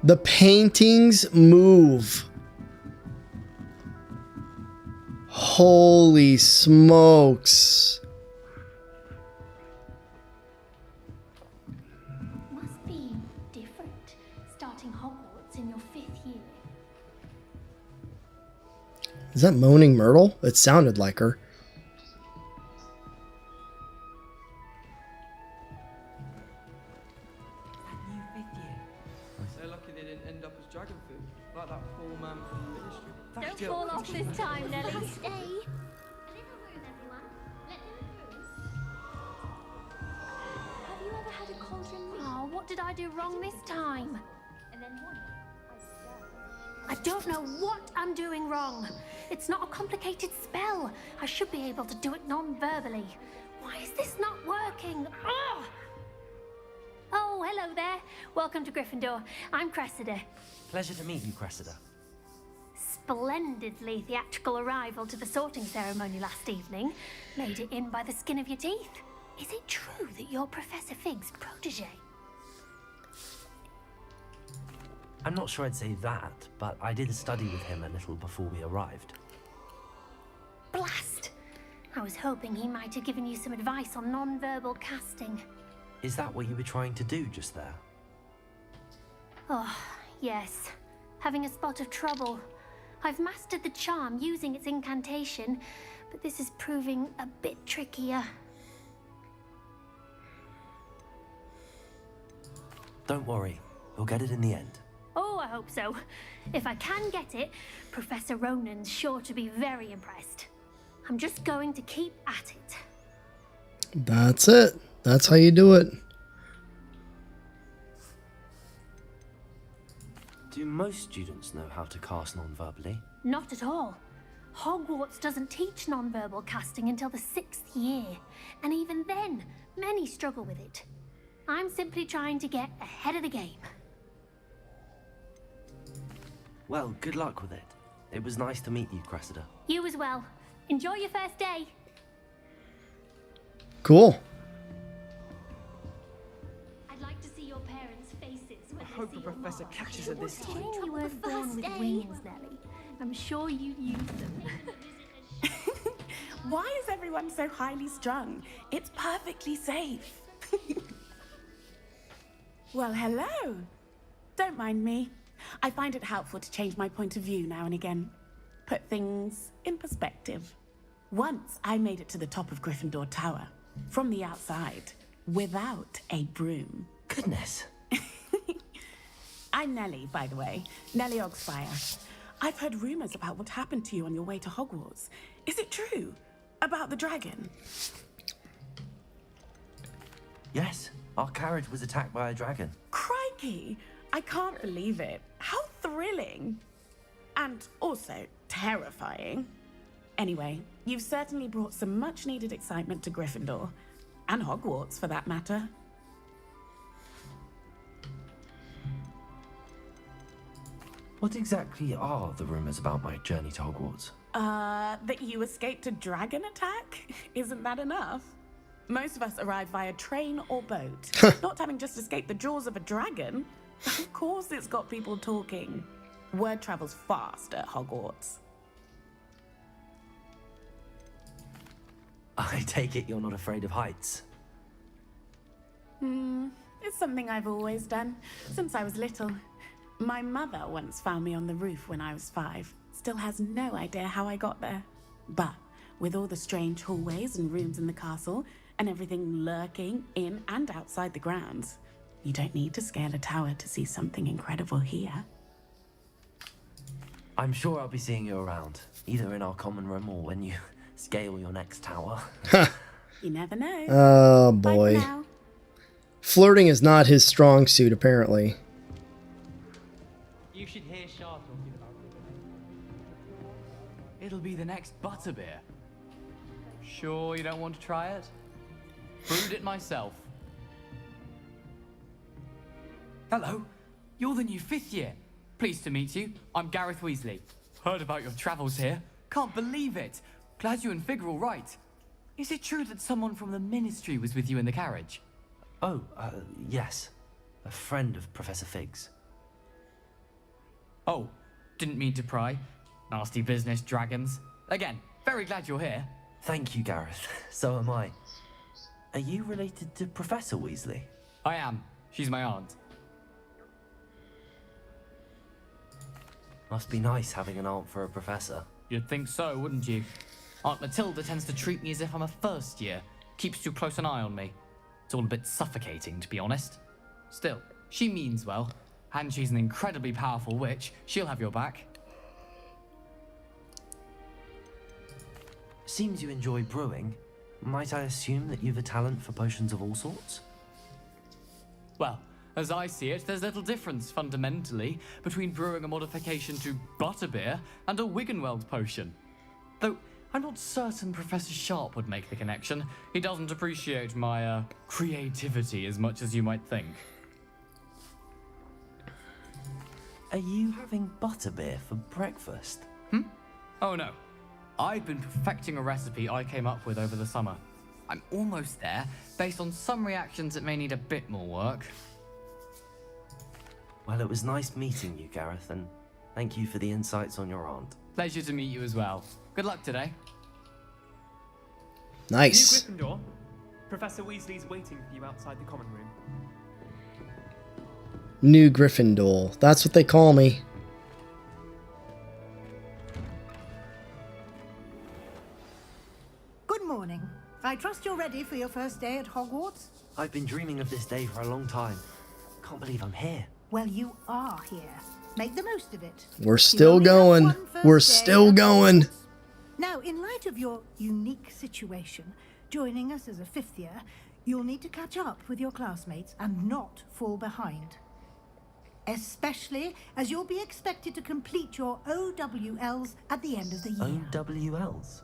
The paintings move. Holy smokes. Must be different, starting Hogwarts in your 5th year. Is that Moaning Myrtle? It sounded like her. So lucky they didn't end up as dragon food, like that poor man from the ministry. Don't fall off this time, Nelly. Stay. Have you ever had a cauldron? Oh, what did I do wrong this time? And then one. I don't know what I'm doing wrong. It's not a complicated spell. I should be able to do it non-verbally. Why is this not working? Ugh! Oh, hello there. Welcome to Gryffindor. I'm Cressida. Pleasure to meet you, Cressida. Splendidly theatrical arrival to the sorting ceremony last evening. Made it in by the skin of your teeth. Is it true that you're Professor Fig's protege? I'm not sure I'd say that, but I did study with him a little before we arrived. Blast! I was hoping he might have given you some advice on non-verbal casting. Is that what you were trying to do just there? Oh, yes. Having a spot of trouble. I've mastered the charm using its incantation, but this is proving a bit trickier. Don't worry, we'll get it in the end. Oh, I hope so. If I can get it, Professor Ronan's sure to be very impressed. I'm just going to keep at it. That's it. That's how you do it. Do most students know how to cast non-verbally? Not at all. Hogwarts doesn't teach non-verbal casting until the 6th year, and even then, many struggle with it. I'm simply trying to get ahead of the game. Well, good luck with it. It was nice to meet you, Cressida. You as well. Enjoy your first day. Cool. I'd like to see your parents' faces when I hope the professor catches her this time. Shame you weren't born with wings, Nellie. I'm sure you'd use them. Why is everyone so highly strung? It's perfectly safe. Well, hello. Don't mind me. I find it helpful to change my point of view now and again. Put things in perspective. Once I made it to the top of Gryffindor Tower, from the outside, without a broom. Goodness. I'm Nellie, by the way. Nellie Oxfire. I've heard rumors about what happened to you on your way to Hogwarts. Is it true? About the dragon? Yes, our carriage was attacked by a dragon. Crikey! I can't believe it. How thrilling! And also terrifying. Anyway, you've certainly brought some much-needed excitement to Gryffindor. And Hogwarts, for that matter. What exactly are the rumors about my journey to Hogwarts? That you escaped a dragon attack? Isn't that enough? Most of us arrive via train or boat. Not having just escaped the jaws of a dragon. Of course it's got people talking. Word travels fast at Hogwarts. I take it you're not afraid of heights. It's something I've always done, since I was little. My mother once found me on the roof when I was 5. Still has no idea how I got there. But with all the strange hallways and rooms in the castle, and everything lurking in and outside the grounds, you don't need to scale a tower to see something incredible here. I'm sure I'll be seeing you around, either in our common room or when you scale your next tower. You never know. Oh Bye for boy. now. Flirting is not his strong suit, apparently. You should hear Shah talking about it. It'll be the next butterbeer. Sure you don't want to try it? Brewed it myself. Hello, you're the new 5th year. Pleased to meet you. I'm Gareth Weasley. Heard about your travels here. Can't believe it. Glad you and Fig are all right. Is it true that someone from the Ministry was with you in the carriage? Oh, yes. A friend of Professor Fig's. Oh, didn't mean to pry. Nasty business, dragons. Again, very glad you're here. Thank you, Gareth. So am I. Are you related to Professor Weasley? I am. She's my aunt. Must be nice having an aunt for a professor. You'd think so, wouldn't you? Aunt Matilda tends to treat me as if I'm a first year. Keeps too close an eye on me. It's all a bit suffocating, to be honest. Still, she means well. And she's an incredibly powerful witch. She'll have your back. Seems you enjoy brewing. Might I assume that you've a talent for potions of all sorts? Well, As I see it, there's little difference fundamentally between brewing a modification to butterbeer and a Wiggenweld potion. Though I'm not certain Professor Sharp would make the connection. He doesn't appreciate my creativity as much as you might think. Are you having butterbeer for breakfast? Oh no. I've been perfecting a recipe I came up with over the summer. I'm almost there. Based on some reactions, it may need a bit more work. Well, it was nice meeting you, Gareth, and thank you for the insights on your aunt. Pleasure to meet you as well. Good luck today. Nice. New Gryffindor. Professor Weasley's waiting for you outside the common room. New Gryffindor. That's what they call me. Good morning. I trust you're ready for your first day at Hogwarts? I've been dreaming of this day for a long time. Can't believe I'm here. Well, you are here. Make the most of it. We're still going. We're still going. Now, in light of your unique situation, joining us as a 5th year, you'll need to catch up with your classmates and not fall behind. Especially as you'll be expected to complete your OWLs at the end of the year. OWLs?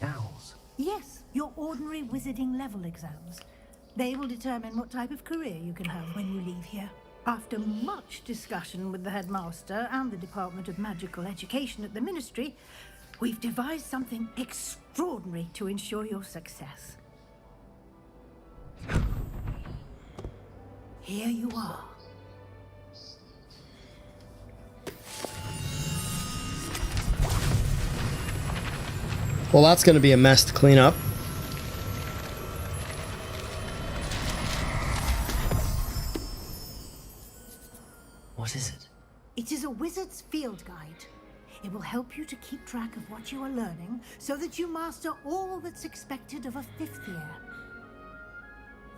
Owls? Yes, your ordinary wizarding level exams. They will determine what type of career you can have when you leave here. After much discussion with the headmaster and the Department of Magical Education at the Ministry, we've devised something extraordinary to ensure your success. Here you are. Well, that's going to be a mess to clean up. What is it? It is a wizard's field guide. It will help you to keep track of what you are learning so that you master all that's expected of a 5th year.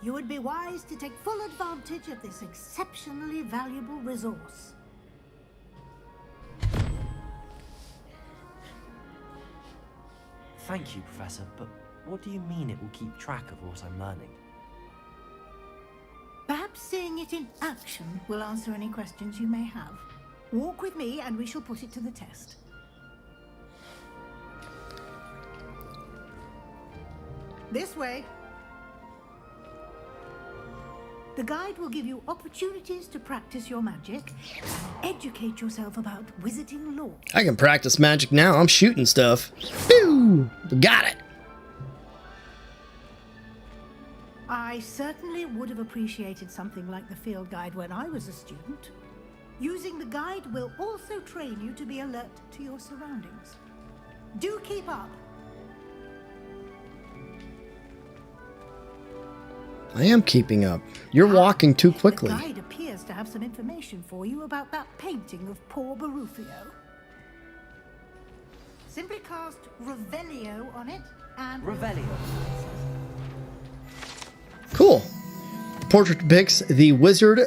You would be wise to take full advantage of this exceptionally valuable resource. Thank you, Professor, but what do you mean it will keep track of what I'm learning? Perhaps seeing it in action will answer any questions you may have. Walk with me and we shall put it to the test. This way. The guide will give you opportunities to practice your magic and educate yourself about wizarding lore. I can practice magic now. I'm shooting stuff. Pew! Got it. I certainly would have appreciated something like the field guide when I was a student. Using the guide will also train you to be alert to your surroundings. Do keep up. I am keeping up. You're walking too quickly. The guide appears to have some information for you about that painting of poor Barufio. Simply cast Revelio on it and... Revelio. Cool. Portrait depicts the wizard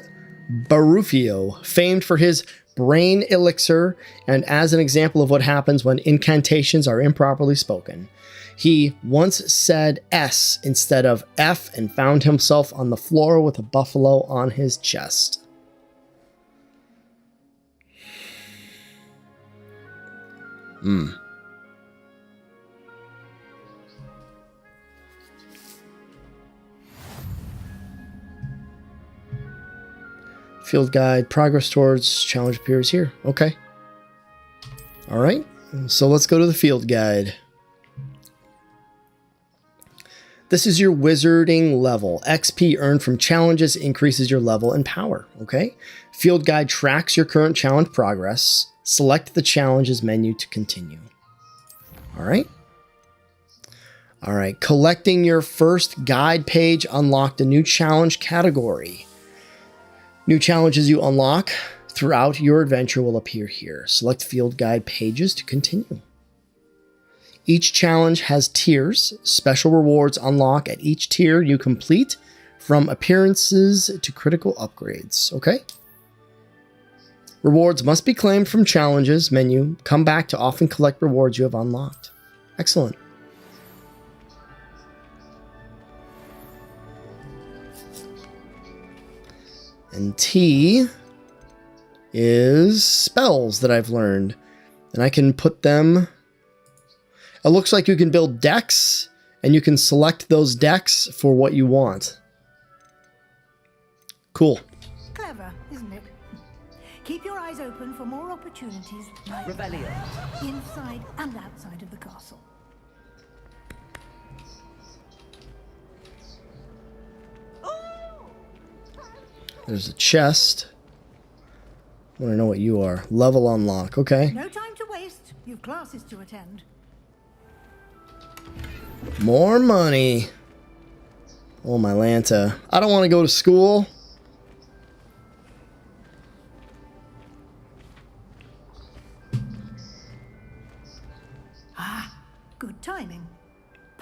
Barufio, famed for his brain elixir, and as an example of what happens when incantations are improperly spoken. He once said S instead of F and found himself on the floor with a buffalo on his chest. Field guide, progress towards challenge appears here. Okay. All right. So let's go to the field guide. This is your wizarding level. XP earned from challenges increases your level and power. Okay. Field guide tracks your current challenge progress. Select the challenges menu to continue. All right. All right. Collecting your first guide page unlocked a new challenge category. New challenges you unlock throughout your adventure will appear here. Select field guide pages to continue. Each challenge has tiers. Special rewards unlock at each tier you complete, from appearances to critical upgrades. Okay? Rewards must be claimed from challenges menu. Come back to often collect rewards you have unlocked. Excellent. And T is spells that I've learned. And I can put them... It looks like you can build decks, and you can select those decks for what you want. Cool. Clever, isn't it? Keep your eyes open for more opportunities like Revelio. that, inside and outside of the castle. There's a chest. I want to know what you are. Level unlock. Okay. No time to waste. You've classes to attend. More money. Oh, my Lanta. I don't want to go to school. Ah, good timing.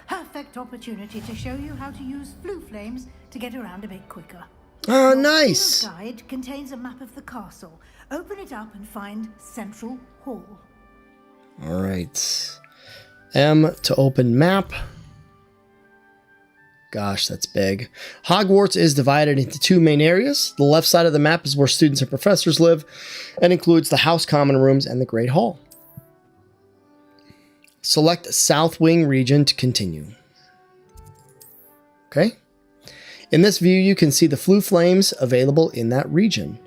Perfect opportunity to show you how to use flue flames to get around a bit quicker. Oh, nice. Your guide contains a map of the castle. Open it up and find Central Hall. All right. M to open map. Gosh, that's big. Hogwarts is divided into two main areas. The left side of the map is where students and professors live and includes the House Common Rooms and the Great Hall. Select South Wing region to continue. Okay. In this view, you can see the flue flames available in that region.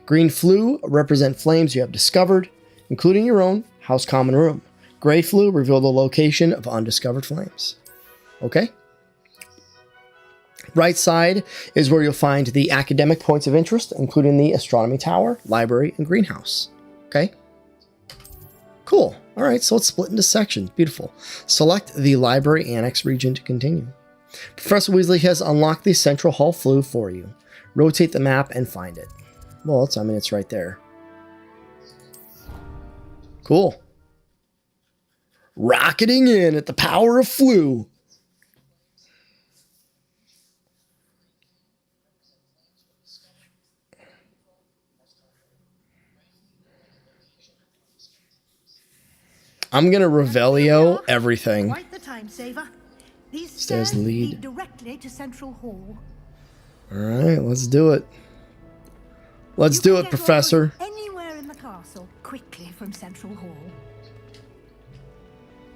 Green flue represent flames you have discovered, including your own House Common Room. Gray flue reveal the location of undiscovered flames. Okay? Right side is where you'll find the academic points of interest, including the astronomy tower, library, and greenhouse. Okay? Cool. All right, so let's split into sections. Beautiful. Select the library annex region to continue. Professor Weasley has unlocked the Central Hall flue for you. Rotate the map and find it. Well, it's right there. Cool. Rocketing in at the power of flue. I'm gonna Revelio everything. Quite the time saver. These Stairs lead directly to Central Hall. All right, let's do it. Let's do it, Professor. Anywhere in the castle, quickly from Central Hall.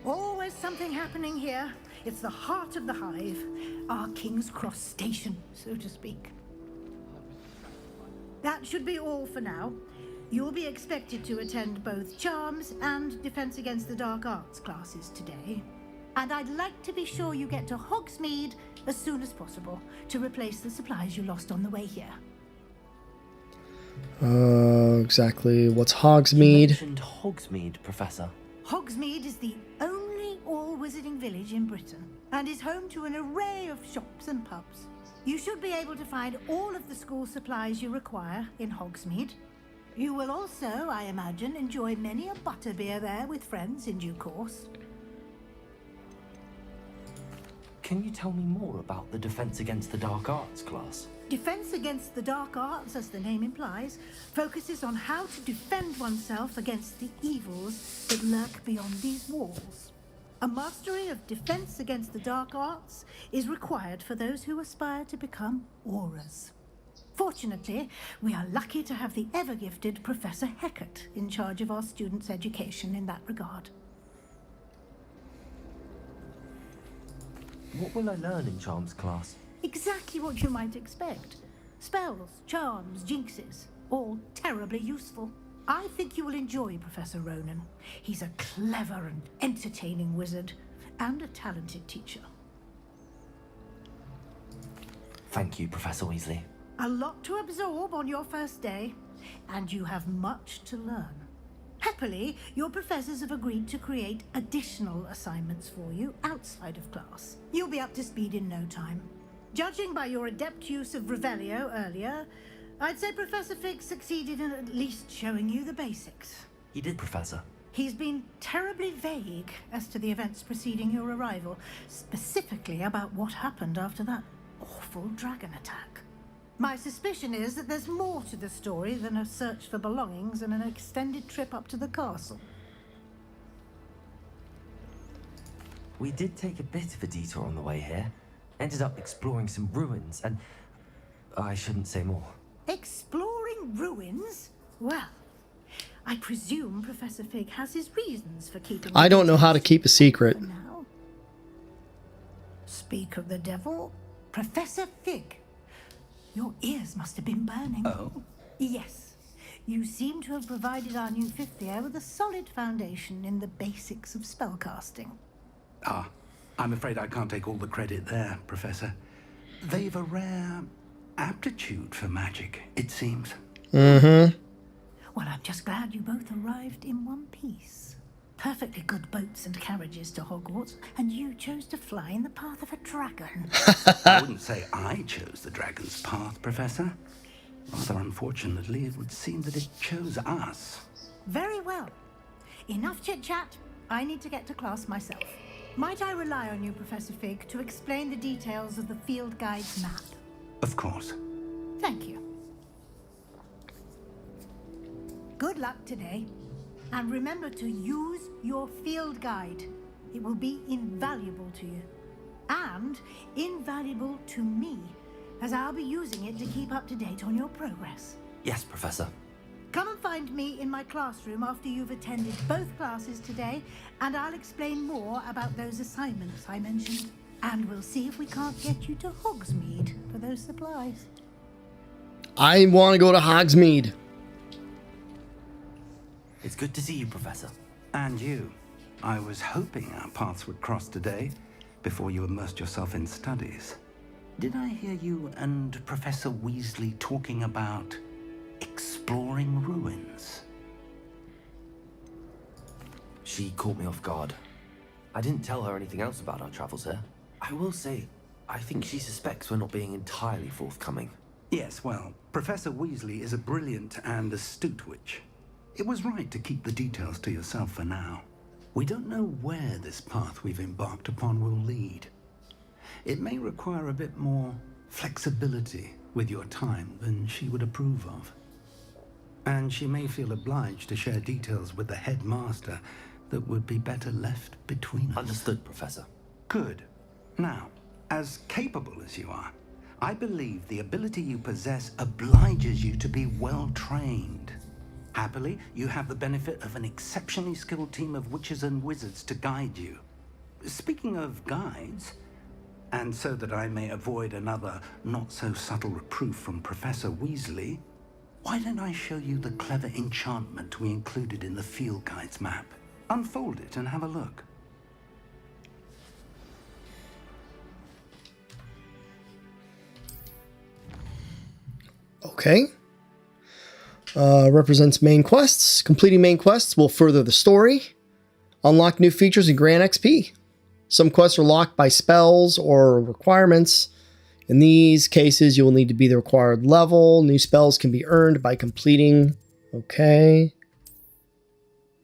Always something happening here. It's the heart of the hive, our King's Cross station, so to speak. That should be all for now. You'll be expected to attend both Charms and Defense Against the Dark Arts classes today. And I'd like to be sure you get to Hogsmeade as soon as possible to replace the supplies you lost on the way here. Exactly. What's Hogsmeade? You mentioned Hogsmeade, Professor. Hogsmeade is the only all-wizarding village in Britain and is home to an array of shops and pubs. You should be able to find all of the school supplies you require in Hogsmeade. You will also, I imagine, enjoy many a butterbeer there with friends in due course. Can you tell me more about the Defense Against the Dark Arts class? Defense Against the Dark Arts, as the name implies, focuses on how to defend oneself against the evils that lurk beyond these walls. A mastery of Defense Against the Dark Arts is required for those who aspire to become Aurors. Fortunately, we are lucky to have the ever-gifted Professor Hecat in charge of our students' education in that regard. What will I learn in Charms class? Exactly what you might expect. Spells, charms, jinxes, all terribly useful. I think you will enjoy Professor Ronan. He's a clever and entertaining wizard, and a talented teacher. Thank you, Professor Weasley. A lot to absorb on your first day, and you have much to learn. Happily, your professors have agreed to create additional assignments for you outside of class. You'll be up to speed in no time. Judging by your adept use of Revelio earlier, I'd say Professor Fig succeeded in at least showing you the basics. He did, Professor. He's been terribly vague as to the events preceding your arrival, specifically about what happened after that awful dragon attack. My suspicion is that there's more to the story than a search for belongings and an extended trip up to the castle. We did take a bit of a detour on the way here. Ended up exploring some ruins and... I shouldn't say more. Exploring ruins? Well, I presume Professor Fig has his reasons for keeping... I don't know how to keep a secret. Now. Speak of the devil, Professor Fig. Your ears must have been burning. Oh? Yes. You seem to have provided our new fifth year with a solid foundation in the basics of spellcasting. Ah, I'm afraid I can't take all the credit there, Professor. They've a rare aptitude for magic, it seems. Mm-hmm. Well, I'm just glad you both arrived in one piece. Perfectly good boats and carriages to Hogwarts, and you chose to fly in the path of a dragon. I wouldn't say I chose the dragon's path, Professor. Rather unfortunately, it would seem that it chose us. Very well. Enough chit-chat. I need to get to class myself. Might I rely on you, Professor Fig, to explain the details of the field guide's map? Of course. Thank you. Good luck today. And remember to use your field guide. It will be invaluable to you. And invaluable to me, as I'll be using it to keep up to date on your progress. Yes, Professor. Come and find me in my classroom after you've attended both classes today, and I'll explain more about those assignments I mentioned. And we'll see if we can't get you to Hogsmeade for those supplies. I want to go to Hogsmeade. It's good to see you, Professor. And you. I was hoping our paths would cross today, before you immersed yourself in studies. Did I hear you and Professor Weasley talking about exploring ruins? She caught me off guard. I didn't tell her anything else about our travels here. I will say, I think she suspects we're not being entirely forthcoming. Yes, well, Professor Weasley is a brilliant and astute witch. It was right to keep the details to yourself for now. We don't know where this path we've embarked upon will lead. It may require a bit more flexibility with your time than she would approve of. And she may feel obliged to share details with the headmaster that would be better left between us. Understood, Professor. Good. Now, as capable as you are, I believe the ability you possess obliges you to be well trained. Happily, you have the benefit of an exceptionally skilled team of witches and wizards to guide you. Speaking of guides, and so that I may avoid another not-so-subtle reproof from Professor Weasley, why don't I show you the clever enchantment we included in the field guide's map? Unfold it and have a look. Okay. Represents main quests. Completing main quests will further the story. Unlock new features and grant XP. Some quests are locked by spells or requirements. In these cases, you will need to be the required level. New spells can be earned by completing. Okay.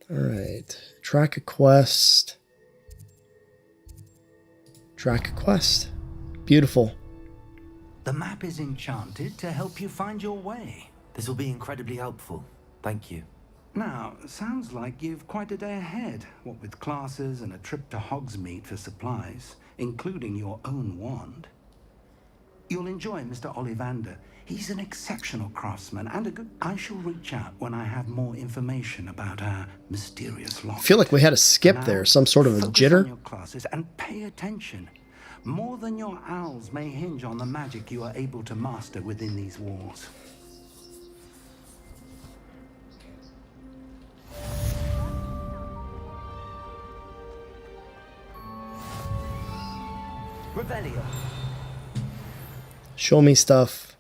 All right. Track a quest. Track a quest. Beautiful. The map is enchanted to help you find your way. This will be incredibly helpful. Thank you. Now, sounds like you've quite a day ahead, what with classes and a trip to Hogsmeade for supplies, including your own wand. You'll enjoy Mr. Ollivander. He's an exceptional craftsman and a good... I shall reach out when I have more information about our mysterious locket. I feel like we had a skip there, some sort of a Focus jitter. on your classes and pay attention. More than your owls may hinge on the magic you are able to master within these walls. Revelio. Show me stuff.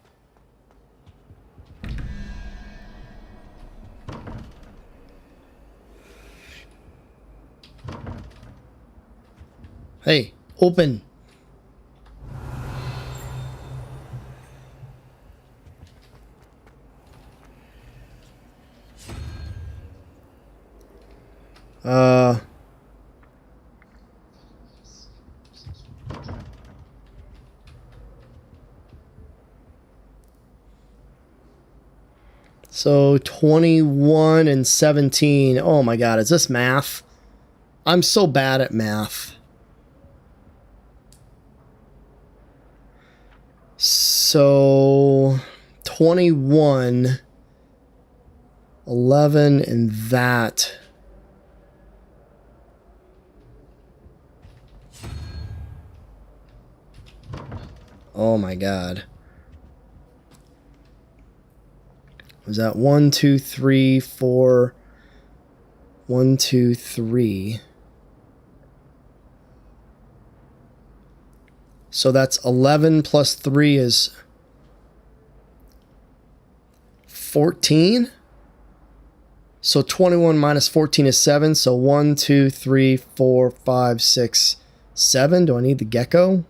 Hey, open. So 21 and 17. Oh my God, is this math? I'm so bad at math. So 21, 11, and that. Oh my God. Was that 1, 2, 3, 4? 1, 2, 3. So that's 11 plus 3 is 14. So 21 minus 14 is 7. So 1, 2, 3, 4, 5, 6, 7. Do I need the gecko?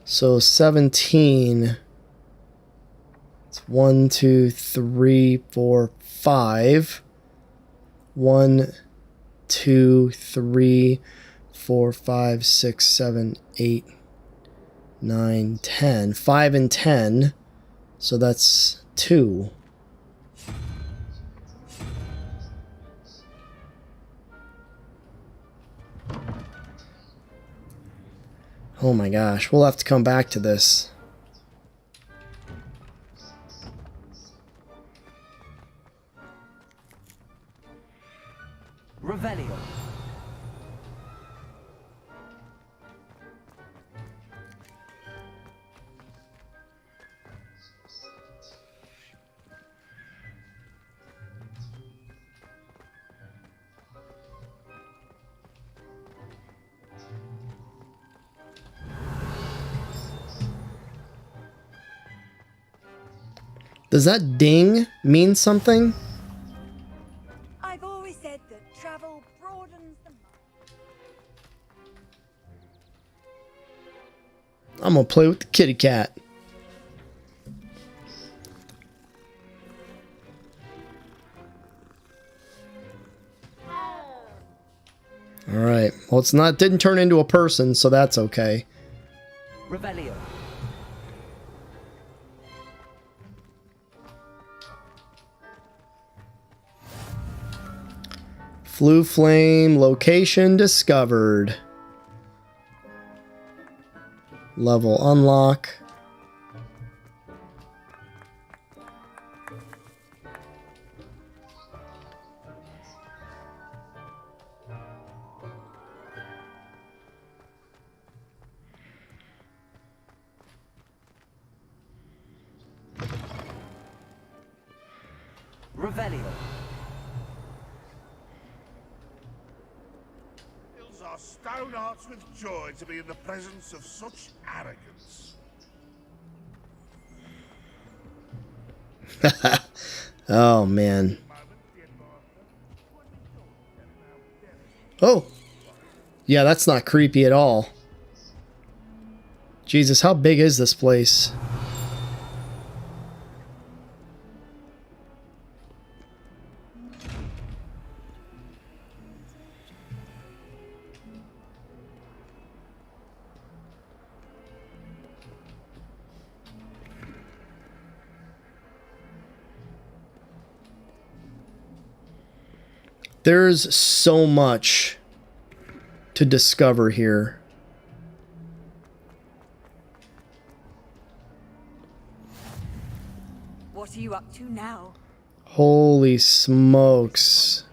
So 17. It's 1, 2, 3, 4, 5. 1, 2, 3, 4, 5, 6, 7, 8, 9, 10. 5 and 10. So that's 2. Oh my gosh, we'll have to come back to this. Revelio. Does that ding mean something? I've always said that travel broadens the mind. I'm gonna play with the kitty cat. Alright. Well, didn't turn into a person, so that's okay. Revelio. Flue flame location discovered. Level unlock. Revelio. Our stone hearts with joy to be in the presence of such arrogance. Oh man. Oh. Yeah, that's not creepy at all. Jesus, how big is this place? There's so much to discover here. What are you up to now? Holy smokes.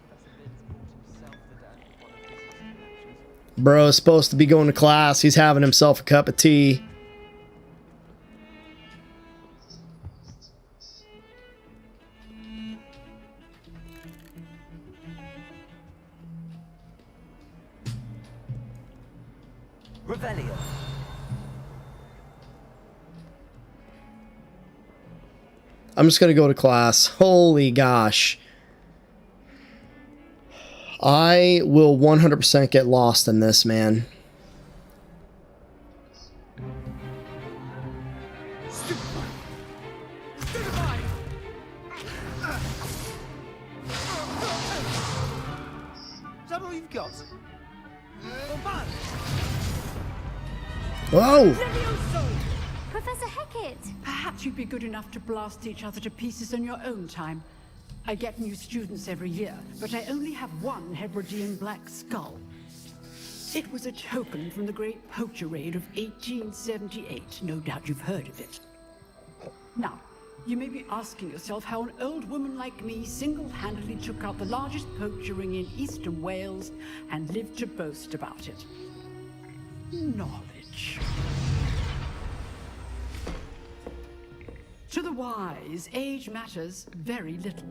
Bro's supposed to be going to class. He's having himself a cup of tea. Revelio. I'm just gonna go to class. Holy gosh. I will 100% get lost in this, man. Is that all you've got? Whoa! Professor Hecat! Perhaps you'd be good enough to blast each other to pieces in your own time. I get new students every year, but I only have one Hebridean black skull. It was a token from the Great Poacher Raid of 1878. No doubt you've heard of it. Now, you may be asking yourself how an old woman like me single-handedly took out the largest poacher ring in eastern Wales and lived to boast about it. Knowledge. To the wise, age matters very little.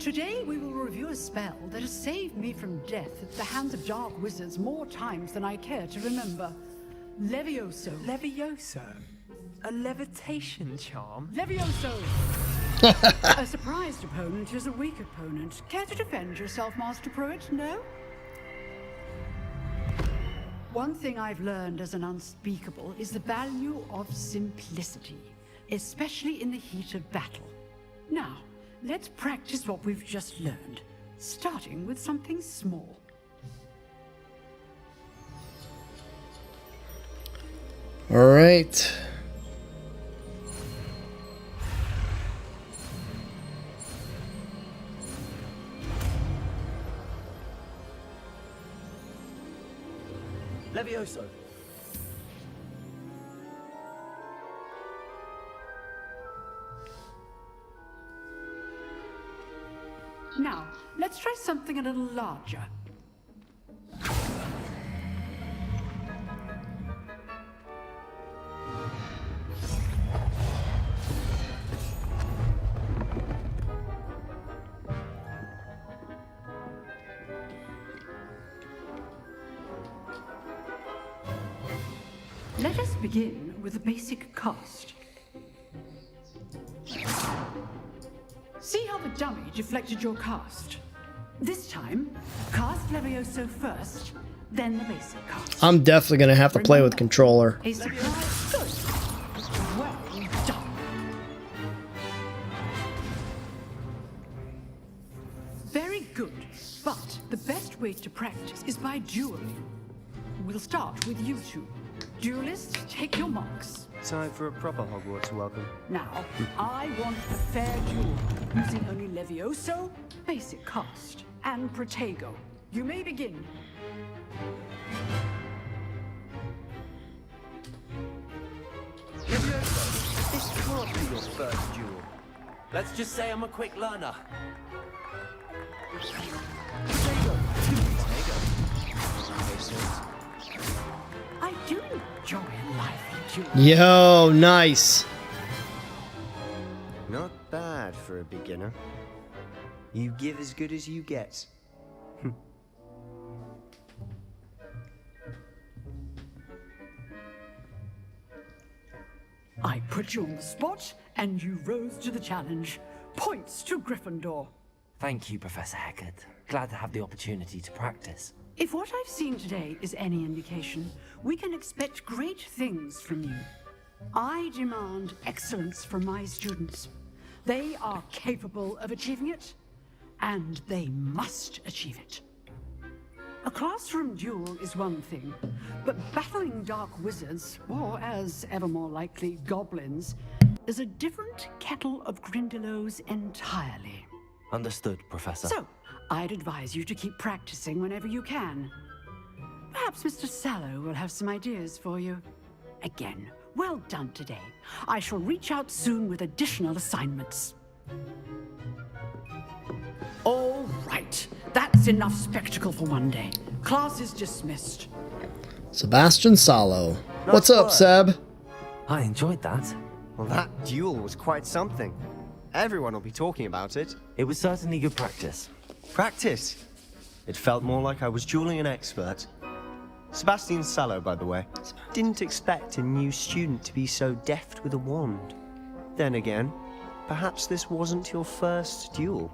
Today we will review a spell that has saved me from death at the hands of dark wizards more times than I care to remember. Levioso. Levioso? A levitation charm? Levioso! A surprised opponent is a weak opponent. Care to defend yourself, Master Pruitt? No? One thing I've learned as an unspeakable is the value of simplicity, especially in the heat of battle. Now, let's practice what we've just learned, starting with something small. All right. Levioso. Now, let's try something a little larger. Let us begin with a basic cast. See how the dummy deflected your cast? This time, cast Levioso first, then the basic cast. I'm definitely going to have to play with controller. A surprise. Good. Well done. Very good. But the best way to practice is by dueling. We'll start with you two. Duelists, take your marks. Time for a proper Hogwarts welcome. Now, I want a fair duel, using only Levioso, basic cast, and Protego. You may begin. Levioso, this can't be your first duel. Let's just say I'm a quick learner. Protego. I do enjoy a lively duel. Yo, nice. Not bad for a beginner. You give as good as you get. I put you on the spot, and you rose to the challenge. Points to Gryffindor. Thank you, Professor Hecat. Glad to have the opportunity to practice. If what I've seen today is any indication, we can expect great things from you. I demand excellence from my students. They are capable of achieving it, and they must achieve it. A classroom duel is one thing, but battling dark wizards, or as ever more likely, goblins, is a different kettle of Grindylows entirely. Understood, Professor. So, I'd advise you to keep practicing whenever you can. Perhaps Mr. Sallow will have some ideas for you. Again, well done today. I shall reach out soon with additional assignments. All right, that's enough spectacle for one day. Class is dismissed. Sebastian Sallow. What's up, Seb? I enjoyed that. Well, that duel was quite something. Everyone will be talking about it. It was certainly good practice. Practice? It felt more like I was dueling an expert. Sebastian Sallow, by the way. Didn't expect a new student to be so deft with a wand. Then again, perhaps this wasn't your first duel.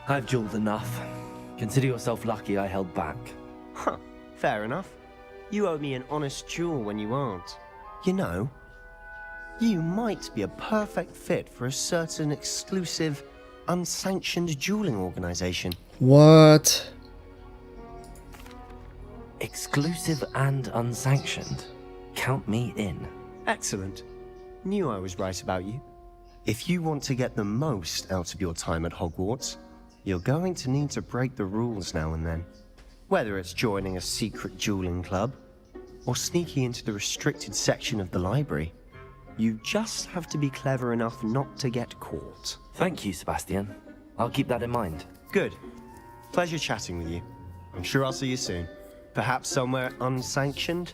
I've dueled enough. Consider yourself lucky I held back. Huh, fair enough. You owe me an honest duel when you aren't. You know, you might be a perfect fit for a certain exclusive, unsanctioned dueling organization. What? Exclusive and unsanctioned. Count me in. Excellent. Knew I was right about you. If you want to get the most out of your time at Hogwarts, you're going to need to break the rules now and then. Whether it's joining a secret dueling club, or sneaking into the restricted section of the library, you just have to be clever enough not to get caught. Thank you, Sebastian. I'll keep that in mind. Good. Pleasure chatting with you. I'm sure I'll see you soon. Perhaps somewhere unsanctioned?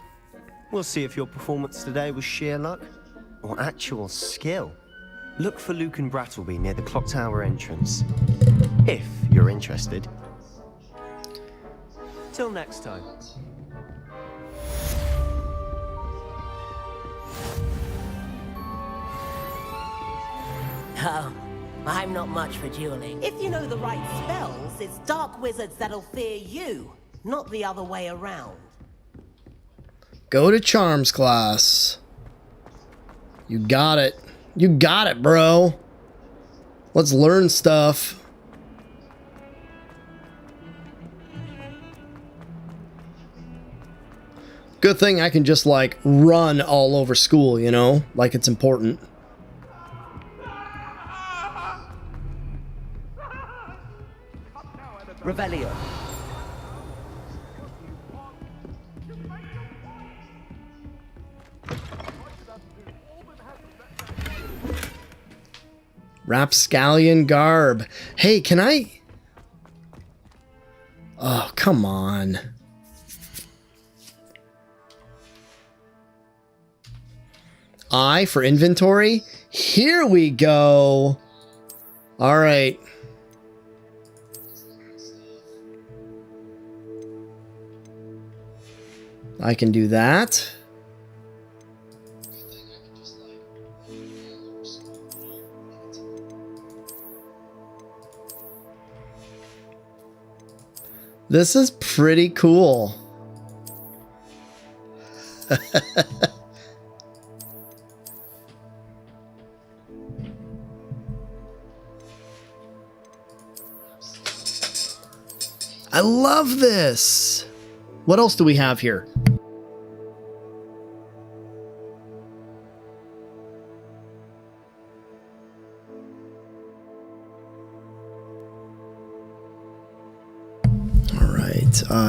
We'll see if your performance today was sheer luck or actual skill. Look for Luke and Brattleby near the clock tower entrance, if you're interested. Till next time. Oh, I'm not much for dueling. If you know the right spells, it's dark wizards that'll fear you, not the other way around. Go to Charms class. You got it. You got it, bro. Let's learn stuff. Good thing I can just, like, run all over school, you know? Like it's important. Revelio. Rapscallion garb. Hey, can I... Oh, come on. I for inventory? Here we go. All right. I can do that. This is pretty cool. I love this. What else do we have here?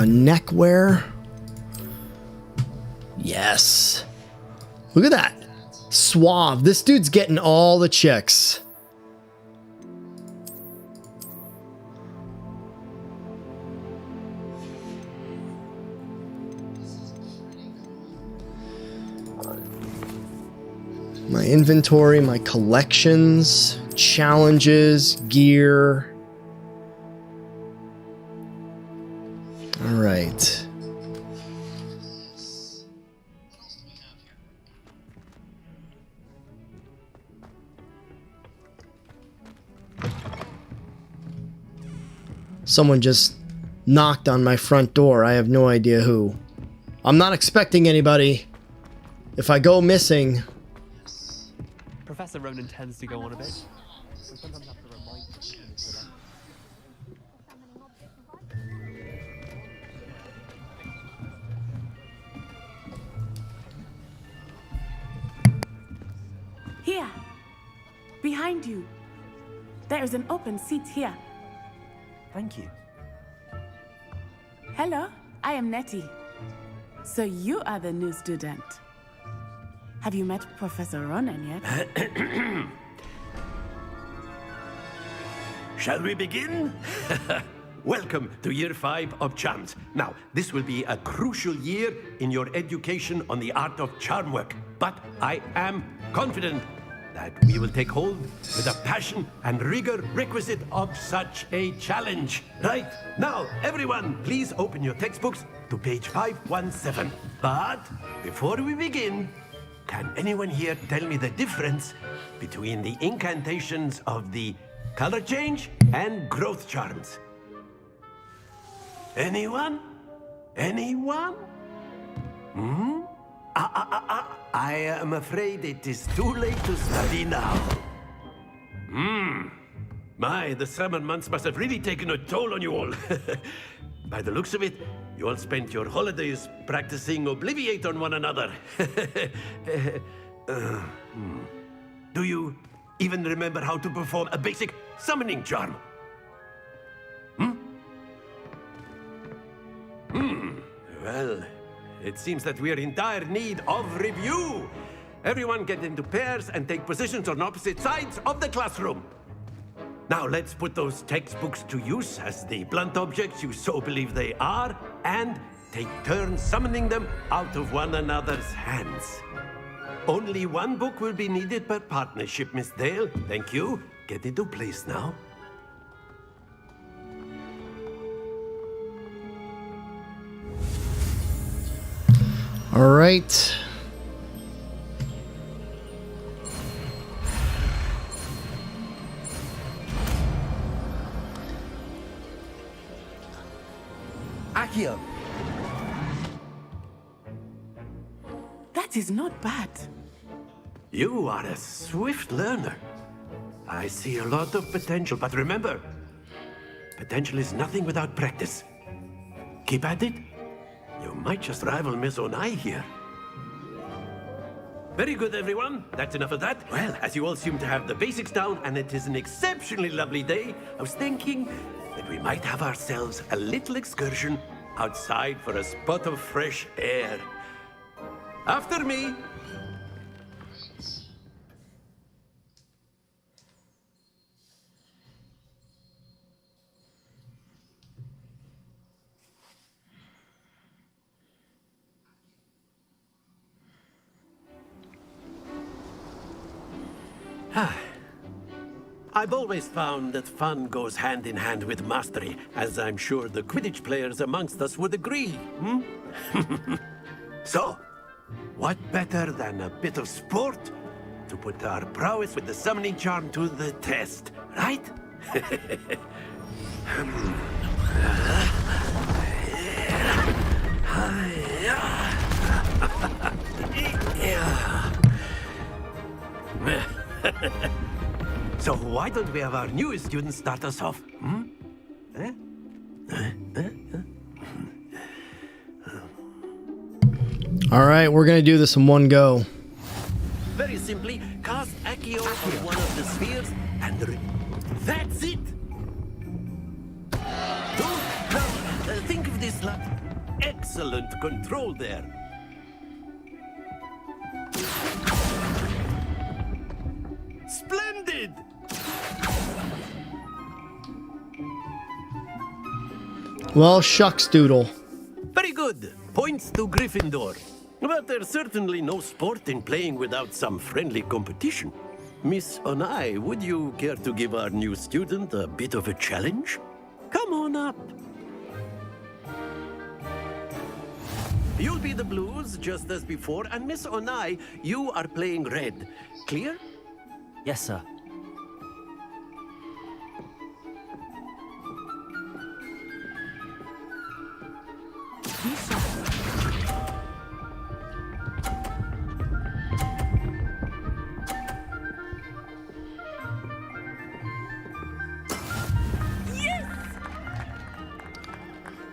Neckwear. Yes. Look at that. Suave. This dude's getting all the chicks. My inventory, my collections, challenges, gear. All right. Someone just knocked on my front door. I have no idea who. I'm not expecting anybody. If I go missing... Professor Ronan tends to go on a bit. We sometimes have to remind him of that. Here, behind you. There is an open seat here. Thank you. Hello, I am Nettie. So you are the new student. Have you met Professor Ronan yet? Shall we begin? Welcome to Year 5 of Charms. Now, this will be a crucial year in your education on the art of charm work. But I am confident that we will take hold with the passion and rigor requisite of such a challenge. Right, now, everyone, please open your textbooks to page 517. But before we begin, can anyone here tell me the difference between the incantations of the color change and growth charms? Anyone? Anyone? Hmm? I am afraid it is too late to study now. My, the summer months must have really taken a toll on you all. By the looks of it, you all spent your holidays practicing Obliviate on one another. Do you even remember how to perform a basic summoning charm? Well, it seems that we are in dire need of review. Everyone get into pairs and take positions on opposite sides of the classroom. Now let's put those textbooks to use as the blunt objects you so believe they are, and take turns summoning them out of one another's hands. Only one book will be needed per partnership, Miss Dale. Thank you. Get into place now. All right. Accio. That is not bad. You are a swift learner. I see a lot of potential, but remember, potential is nothing without practice. Keep at it. You might just rival Miss Onai here. Very good, everyone. That's enough of that. Well, as you all seem to have the basics down, and it is an exceptionally lovely day, I was thinking that we might have ourselves a little excursion outside for a spot of fresh air. After me. I've always found that fun goes hand in hand with mastery, as I'm sure the Quidditch players amongst us would agree, So, what better than a bit of sport to put our prowess with the summoning charm to the test, right? So why don't we have our newest student start us off? All right, we're gonna do this in one go. Very simply, cast Accio on one of the spheres and that's it. Think of this like excellent control there. Splendid! Well, shucks doodle. Very good. Points to Gryffindor. But there's certainly no sport in playing without some friendly competition. Miss Onai, would you care to give our new student a bit of a challenge? Come on up. You'll be the blues, just as before, and Miss Onai, you are playing red. Clear? Yes, sir.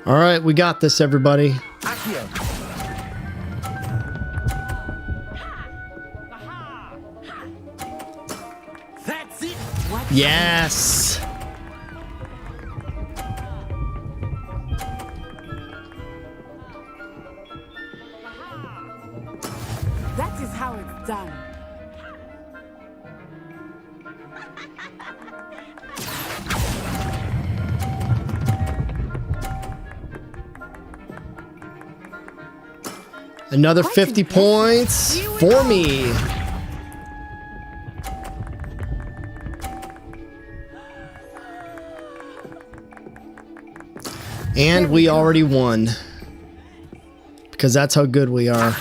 All right, we got this, everybody. That's it. Yes. That is how it's done. Another 50 points for me. And we already won. Because that's how good we are.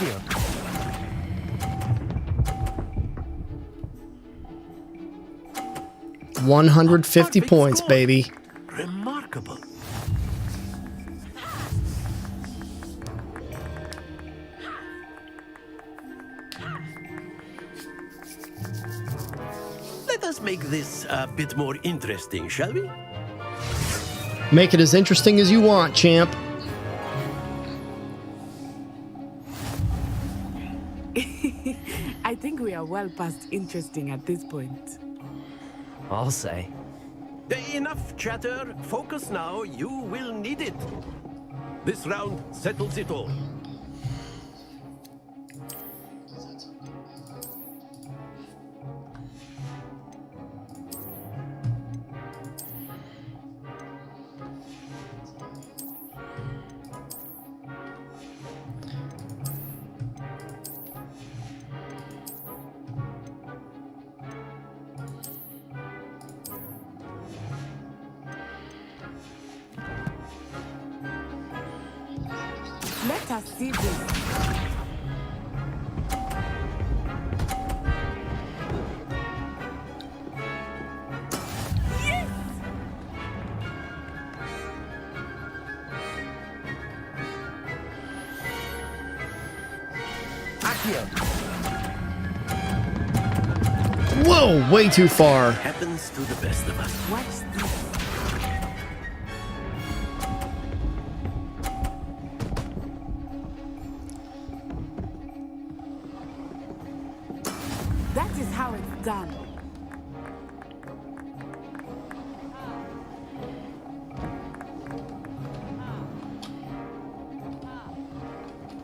$150 points, baby. Remarkable. Let us make this a bit more interesting, shall we? Make it as interesting as you want, champ. I think we well past interesting at this point. I'll say. Enough chatter. Focus now. You will need it. This round settles it all. Let us see this. Yes! Whoa, way too far. Happens to the best of us. Watch this. That is how it's done.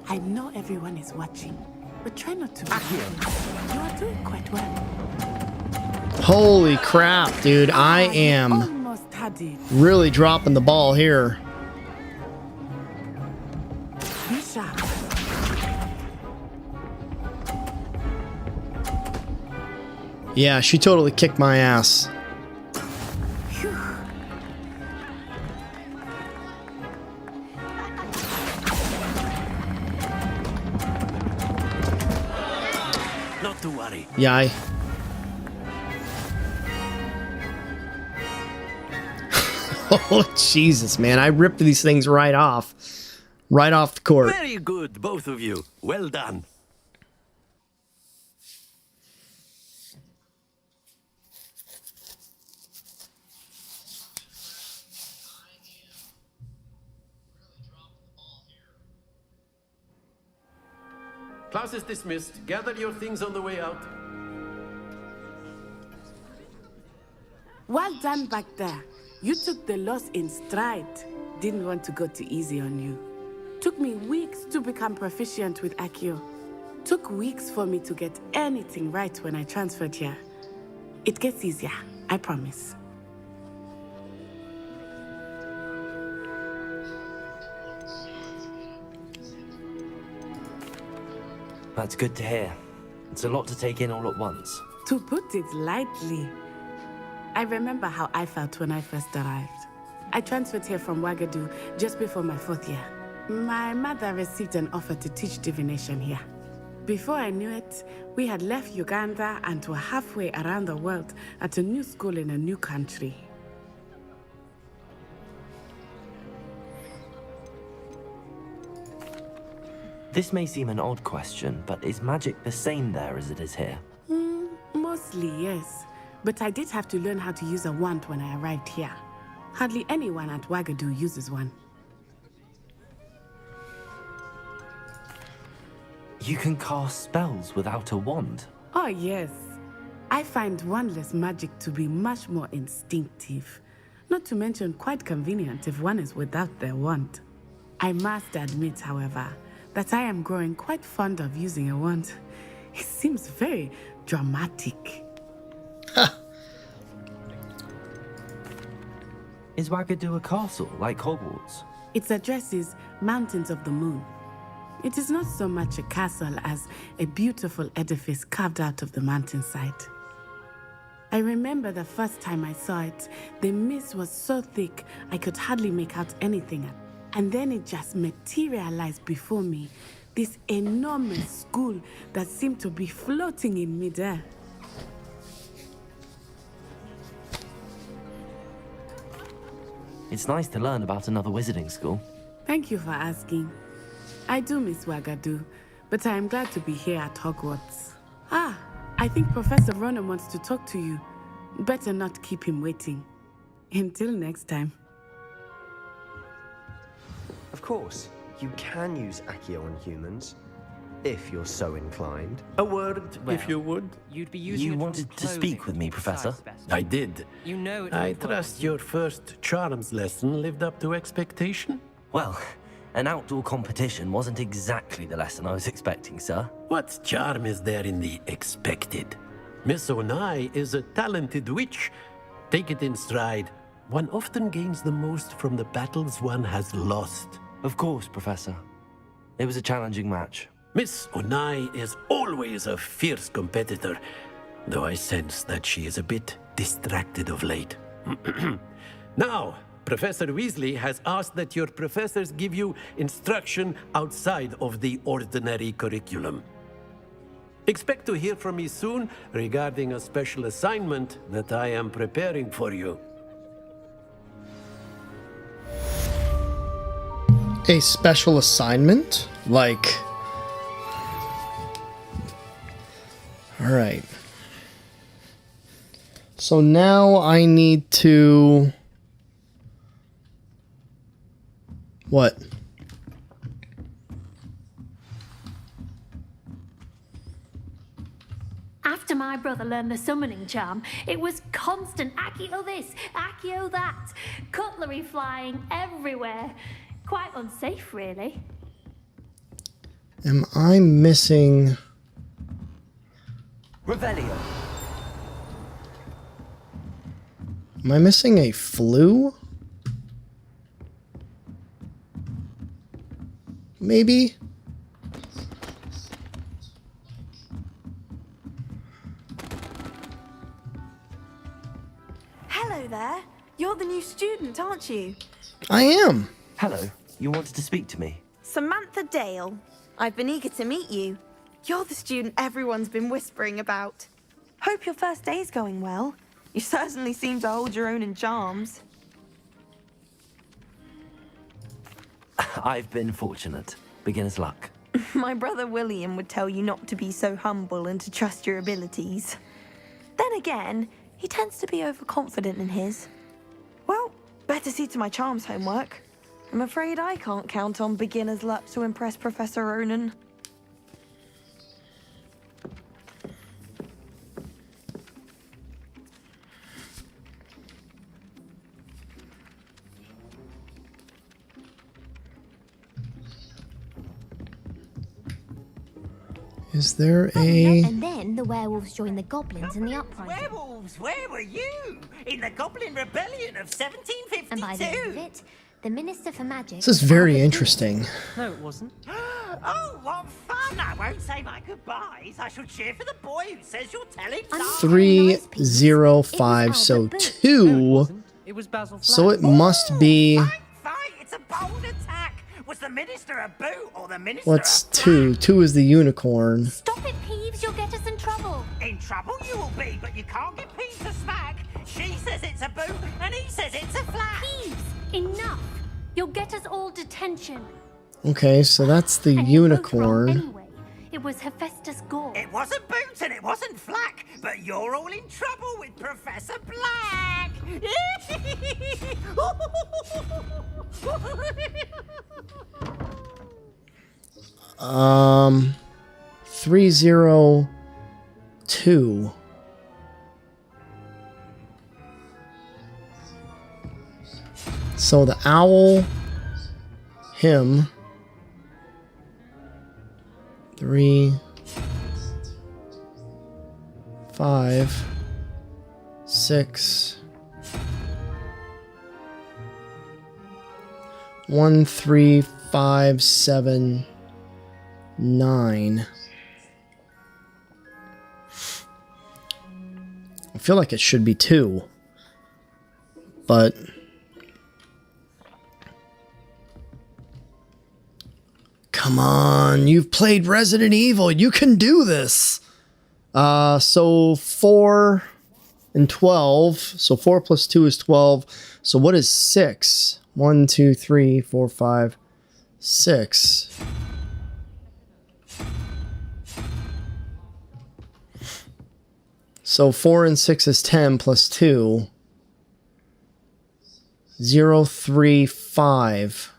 I know everyone is watching, but try not to. You are doing quite well. Holy crap, dude. I am Almost had it. really dropping the ball here. Be sharp. Yeah, she totally kicked my ass. Not to worry. Yeah, oh, Jesus, man. I ripped these things right off. Right off the court. Very good, both of you. Well done. Class is dismissed. Gather your things on the way out. Well done back there. You took the loss in stride. Didn't want to go too easy on you. Took me weeks to become proficient with Accio. Took weeks for me to get anything right when I transferred here. It gets easier, I promise. That's good to hear. It's a lot to take in all at once. To put it lightly, I remember how I felt when I first arrived. I transferred here from Ouagadougou just before my 4th year. My mother received an offer to teach divination here. Before I knew it, we had left Uganda and were halfway around the world at a new school in a new country. This may seem an odd question, but is magic the same there as it is here? Mostly, yes. But I did have to learn how to use a wand when I arrived here. Hardly anyone at Ouagadougou uses one. You can cast spells without a wand? Oh, yes. I find wandless magic to be much more instinctive. Not to mention quite convenient if one is without their wand. I must admit, however, that I am growing quite fond of using a wand. It seems very dramatic. Is Ouagadougou a castle, like Hogwarts? Its address is Mountains of the Moon. It is not so much a castle as a beautiful edifice carved out of the mountainside. I remember the first time I saw it, the mist was so thick I could hardly make out anything. And then it just materialized before me, this enormous school that seemed to be floating in midair. It's nice to learn about another wizarding school. Thank you for asking. I do miss Ouagadougou, but I am glad to be here at Hogwarts. Ah, I think Professor Ronan wants to talk to you. Better not keep him waiting. Until next time. Of course, you can use Accio on humans. if you're so inclined. A word, if you would. You'd be using You it from wanted to clothing speak with me, to Professor? size specimen. I did. You know it I won't work trust your first charms lesson lived up to expectation? Well, an outdoor competition wasn't exactly the lesson I was expecting, sir. What charm is there in the expected? Miss Onai is a talented witch. Take it in stride. One often gains the most from the battles one has lost. Of course, Professor. It was a challenging match. Miss Onai is always a fierce competitor, though I sense that she is a bit distracted of late. Now, Professor Weasley has asked that your professors give you instruction outside of the ordinary curriculum. Expect to hear from me soon regarding a special assignment that I am preparing for you. A special assignment? Like... Alright. So now I need to... What? After my brother learned the summoning charm, it was constant Accio this, Accio that, cutlery flying everywhere. Quite unsafe, really. Am I missing... Revelio. Am I missing a flu? Maybe? Hello there. You're the new student, aren't you? I am. Hello. You wanted to speak to me? Samantha Dale. I've been eager to meet you. You're the student everyone's been whispering about. Hope your first day's going well. You certainly seem to hold your own in charms. I've been fortunate. Beginner's luck. My brother William would tell you not to be so humble and to trust your abilities. Then again, he tends to be overconfident in his. Well, better see to my charms homework. I'm afraid I can't count on beginner's luck to impress Professor Ronan. Is there a... And then the werewolves joined the goblins in the uprising. Werewolves, where were you? In the Goblin Rebellion of 1752? And by the end of it, the Minister for Magic... This is very interesting. No, it wasn't. Oh, what fun! I won't say my goodbyes. I shall cheer for the boy who says you're telling lies. 305, so 2. It was Basil So it must be... Fight! It's a bold attack! Was the Minister a boot or the Minister What's 2? 2 is the unicorn. Stop it, Peeves, you'll get us in trouble. In trouble you will be, but you can't get Pete to smack. She says it's a boot, and he says it's a flat. Peeves, enough. You'll get us all detention. Okay, so that's the unicorn. Anyway, it was Hephaestus Gore. It wasn't boot and it wasn't flack, but you're all in trouble with Professor Black. 302. So the owl, him, 3, 5, 6, 1, 3, 5, 7, 9. I feel like it should be 2, but come on, you've played Resident Evil. You can do this. So 4 and 12. So 4 plus 2 is 12. So what is 6? 1, 2, 3, 4, 5, 6. So 4 and 6 is 10 plus 2. 0, 3, 5.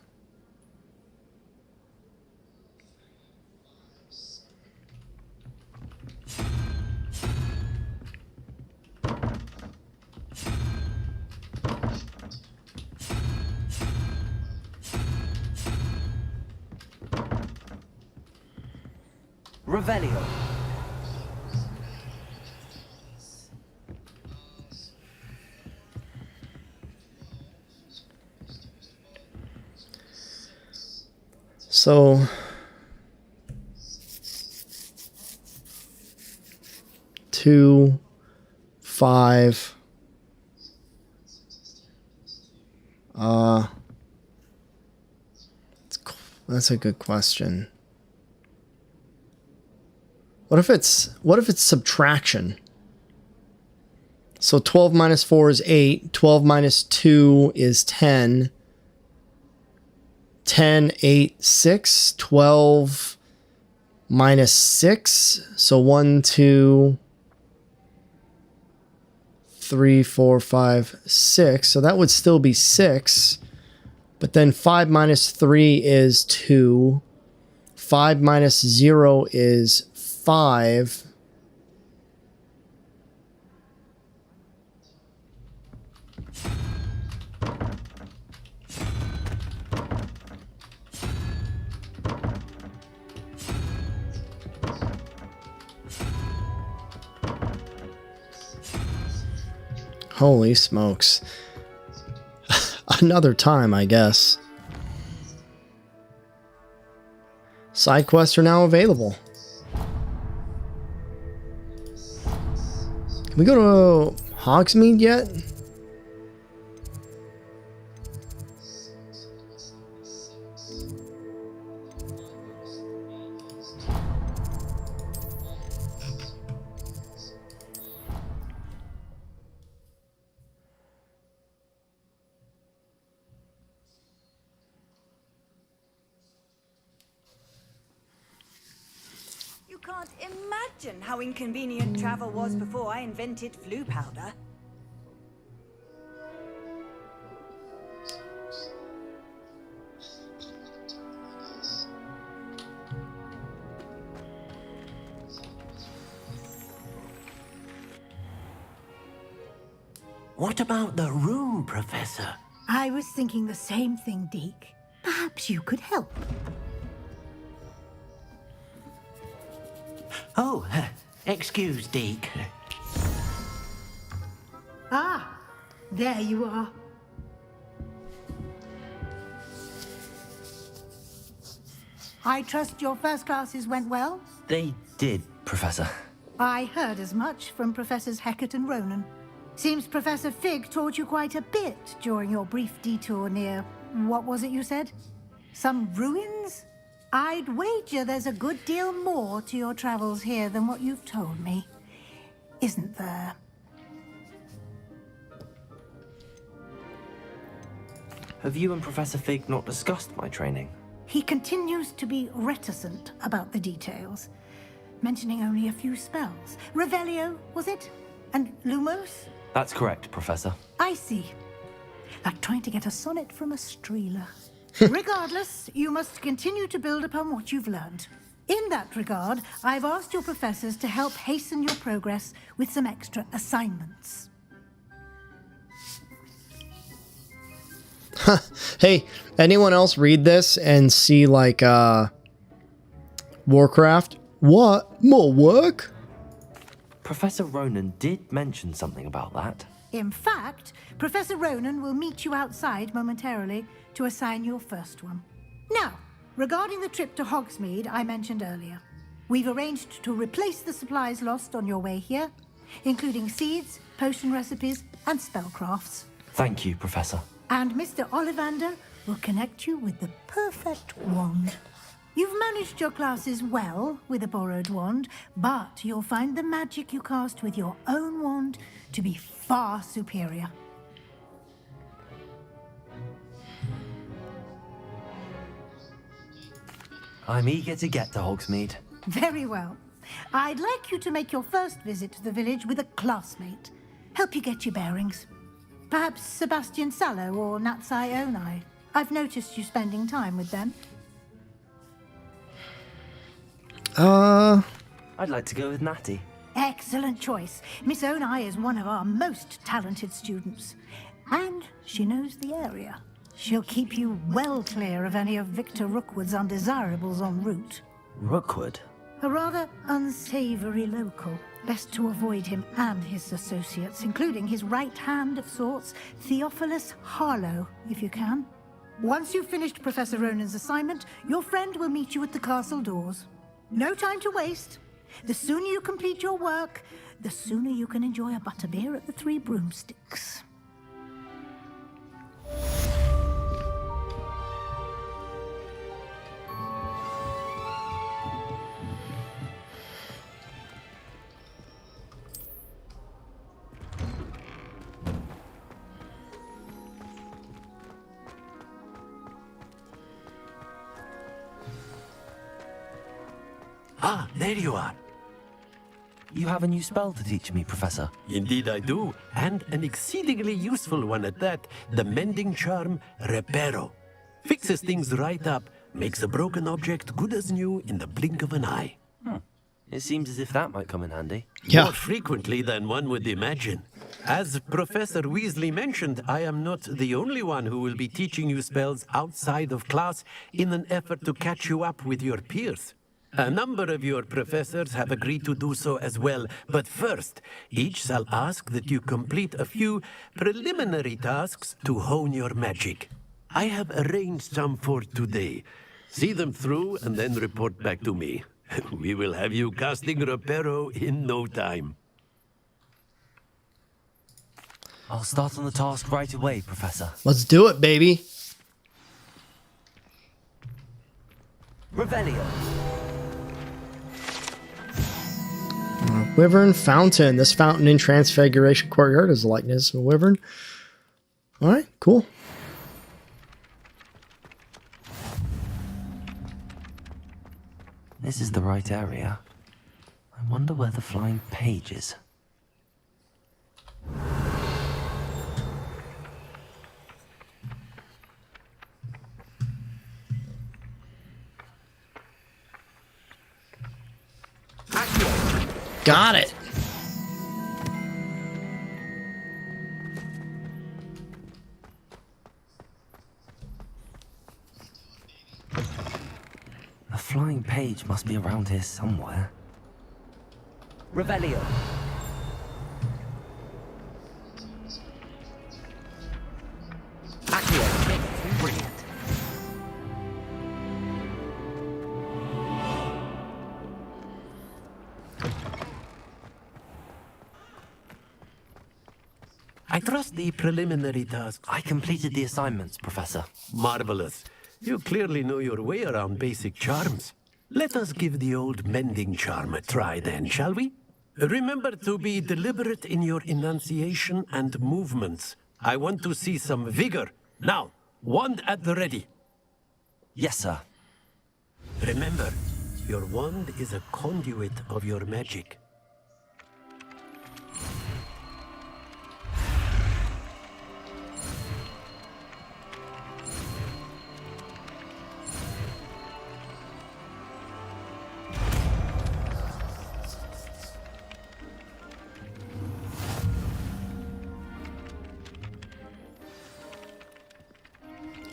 Revelio. So 2, 5. That's a good question. What if it's subtraction? So 12 minus 4 is 8. 12 minus 2 is 10. 10, 8, 6. 12 minus 6. So 1, 2, 3, 4, 5, 6. So that would still be 6. But then 5 minus 3 is 2. 5 minus 0 is 5. Holy smokes. Another time, I guess. Side quests are now available. Can we go to Hogsmeade yet? You can't imagine how inconvenient travel was before I invented flu powder. What about the room, Professor? I was thinking the same thing, Deke. Perhaps you could help. Oh, excuse, Deke. Ah, there you are. I trust your first classes went well? They did, Professor. I heard as much from Professors Hecat and Ronan. Seems Professor Fig taught you quite a bit during your brief detour near... what was it you said? Some ruins? I'd wager there's a good deal more to your travels here than what you've told me. Isn't there? Have you and Professor Fig not discussed my training? He continues to be reticent about the details, mentioning only a few spells. Revelio, was it? And Lumos? That's correct, Professor. I see. Like trying to get a sonnet from a streeler. Regardless, you must continue to build upon what you've learned. In that regard, I've asked your professors to help hasten your progress with some extra assignments. Hey, anyone else read this and see like Warcraft? What? More work? Professor Ronan did mention something about that. In fact, Professor Ronan will meet you outside momentarily to assign your first one. Now, regarding the trip to Hogsmeade I mentioned earlier, we've arranged to replace the supplies lost on your way here, including seeds, potion recipes, and spellcrafts. Thank you, Professor. And Mr. Ollivander will connect you with the perfect wand. You've managed your classes well with a borrowed wand, but you'll find the magic you cast with your own wand to be far superior. I'm eager to get to Hogsmeade. Very well. I'd like you to make your first visit to the village with a classmate. Help you get your bearings. Perhaps Sebastian Sallow or Natsai Onai. I've noticed you spending time with them. I'd like to go with Natty. Excellent choice. Miss Onai is one of our most talented students. And she knows the area. She'll keep you well clear of any of Victor Rookwood's undesirables en route. Rookwood? A rather unsavory local. Best to avoid him and his associates, including his right hand of sorts, Theophilus Harlow, if you can. Once you've finished Professor Ronan's assignment, your friend will meet you at the castle doors. No time to waste. The sooner you complete your work, the sooner you can enjoy a butterbeer at the Three Broomsticks. Ah, there you are. You have a new spell to teach me, Professor. Indeed I do, and an exceedingly useful one at that. The mending charm, Reparo. Fixes things right up, makes a broken object good as new in the blink of an eye. It seems as if that might come in handy. More frequently than one would imagine. As Professor Weasley mentioned, I am not the only one who will be teaching you spells outside of class in an effort to catch you up with your peers. A number of your professors have agreed to do so as well, but first, each shall ask that you complete a few preliminary tasks to hone your magic. I have arranged some for today. See them through and then report back to me. We will have you casting Reparo in no time. I'll start on the task right away, Professor. Let's do it, baby. Revelio. Wyvern Fountain. This fountain in Transfiguration Courtyard is a likeness of a wyvern. All right, cool. This is the right area. I wonder where the flying page is. Got it. The flying page must be around here somewhere. Revelio. Accio. Brilliant. I trust the preliminary tasks. I completed the assignments, Professor. Marvelous. You clearly know your way around basic charms. Let us give the old mending charm a try then, shall we? Remember to be deliberate in your enunciation and movements. I want to see some vigor. Now, wand at the ready. Yes, sir. Remember, your wand is a conduit of your magic.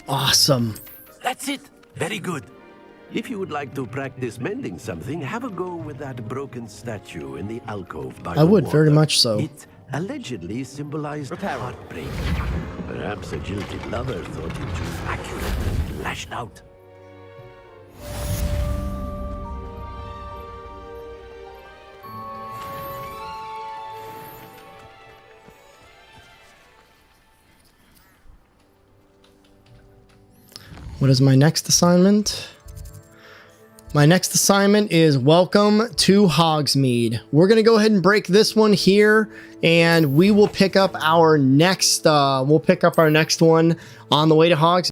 Awesome. That's it. Very good. If you would like to practice mending something, have a go with that broken statue in the alcove by I would, the very water. much so. It allegedly symbolized heartbreak. Perhaps a jilted lover thought it too accurate and lashed out. What is my next assignment? My next assignment is Welcome to Hogsmeade. We're going to go ahead and break this one here, and we will pick up our next one on the way to Hogsmeade.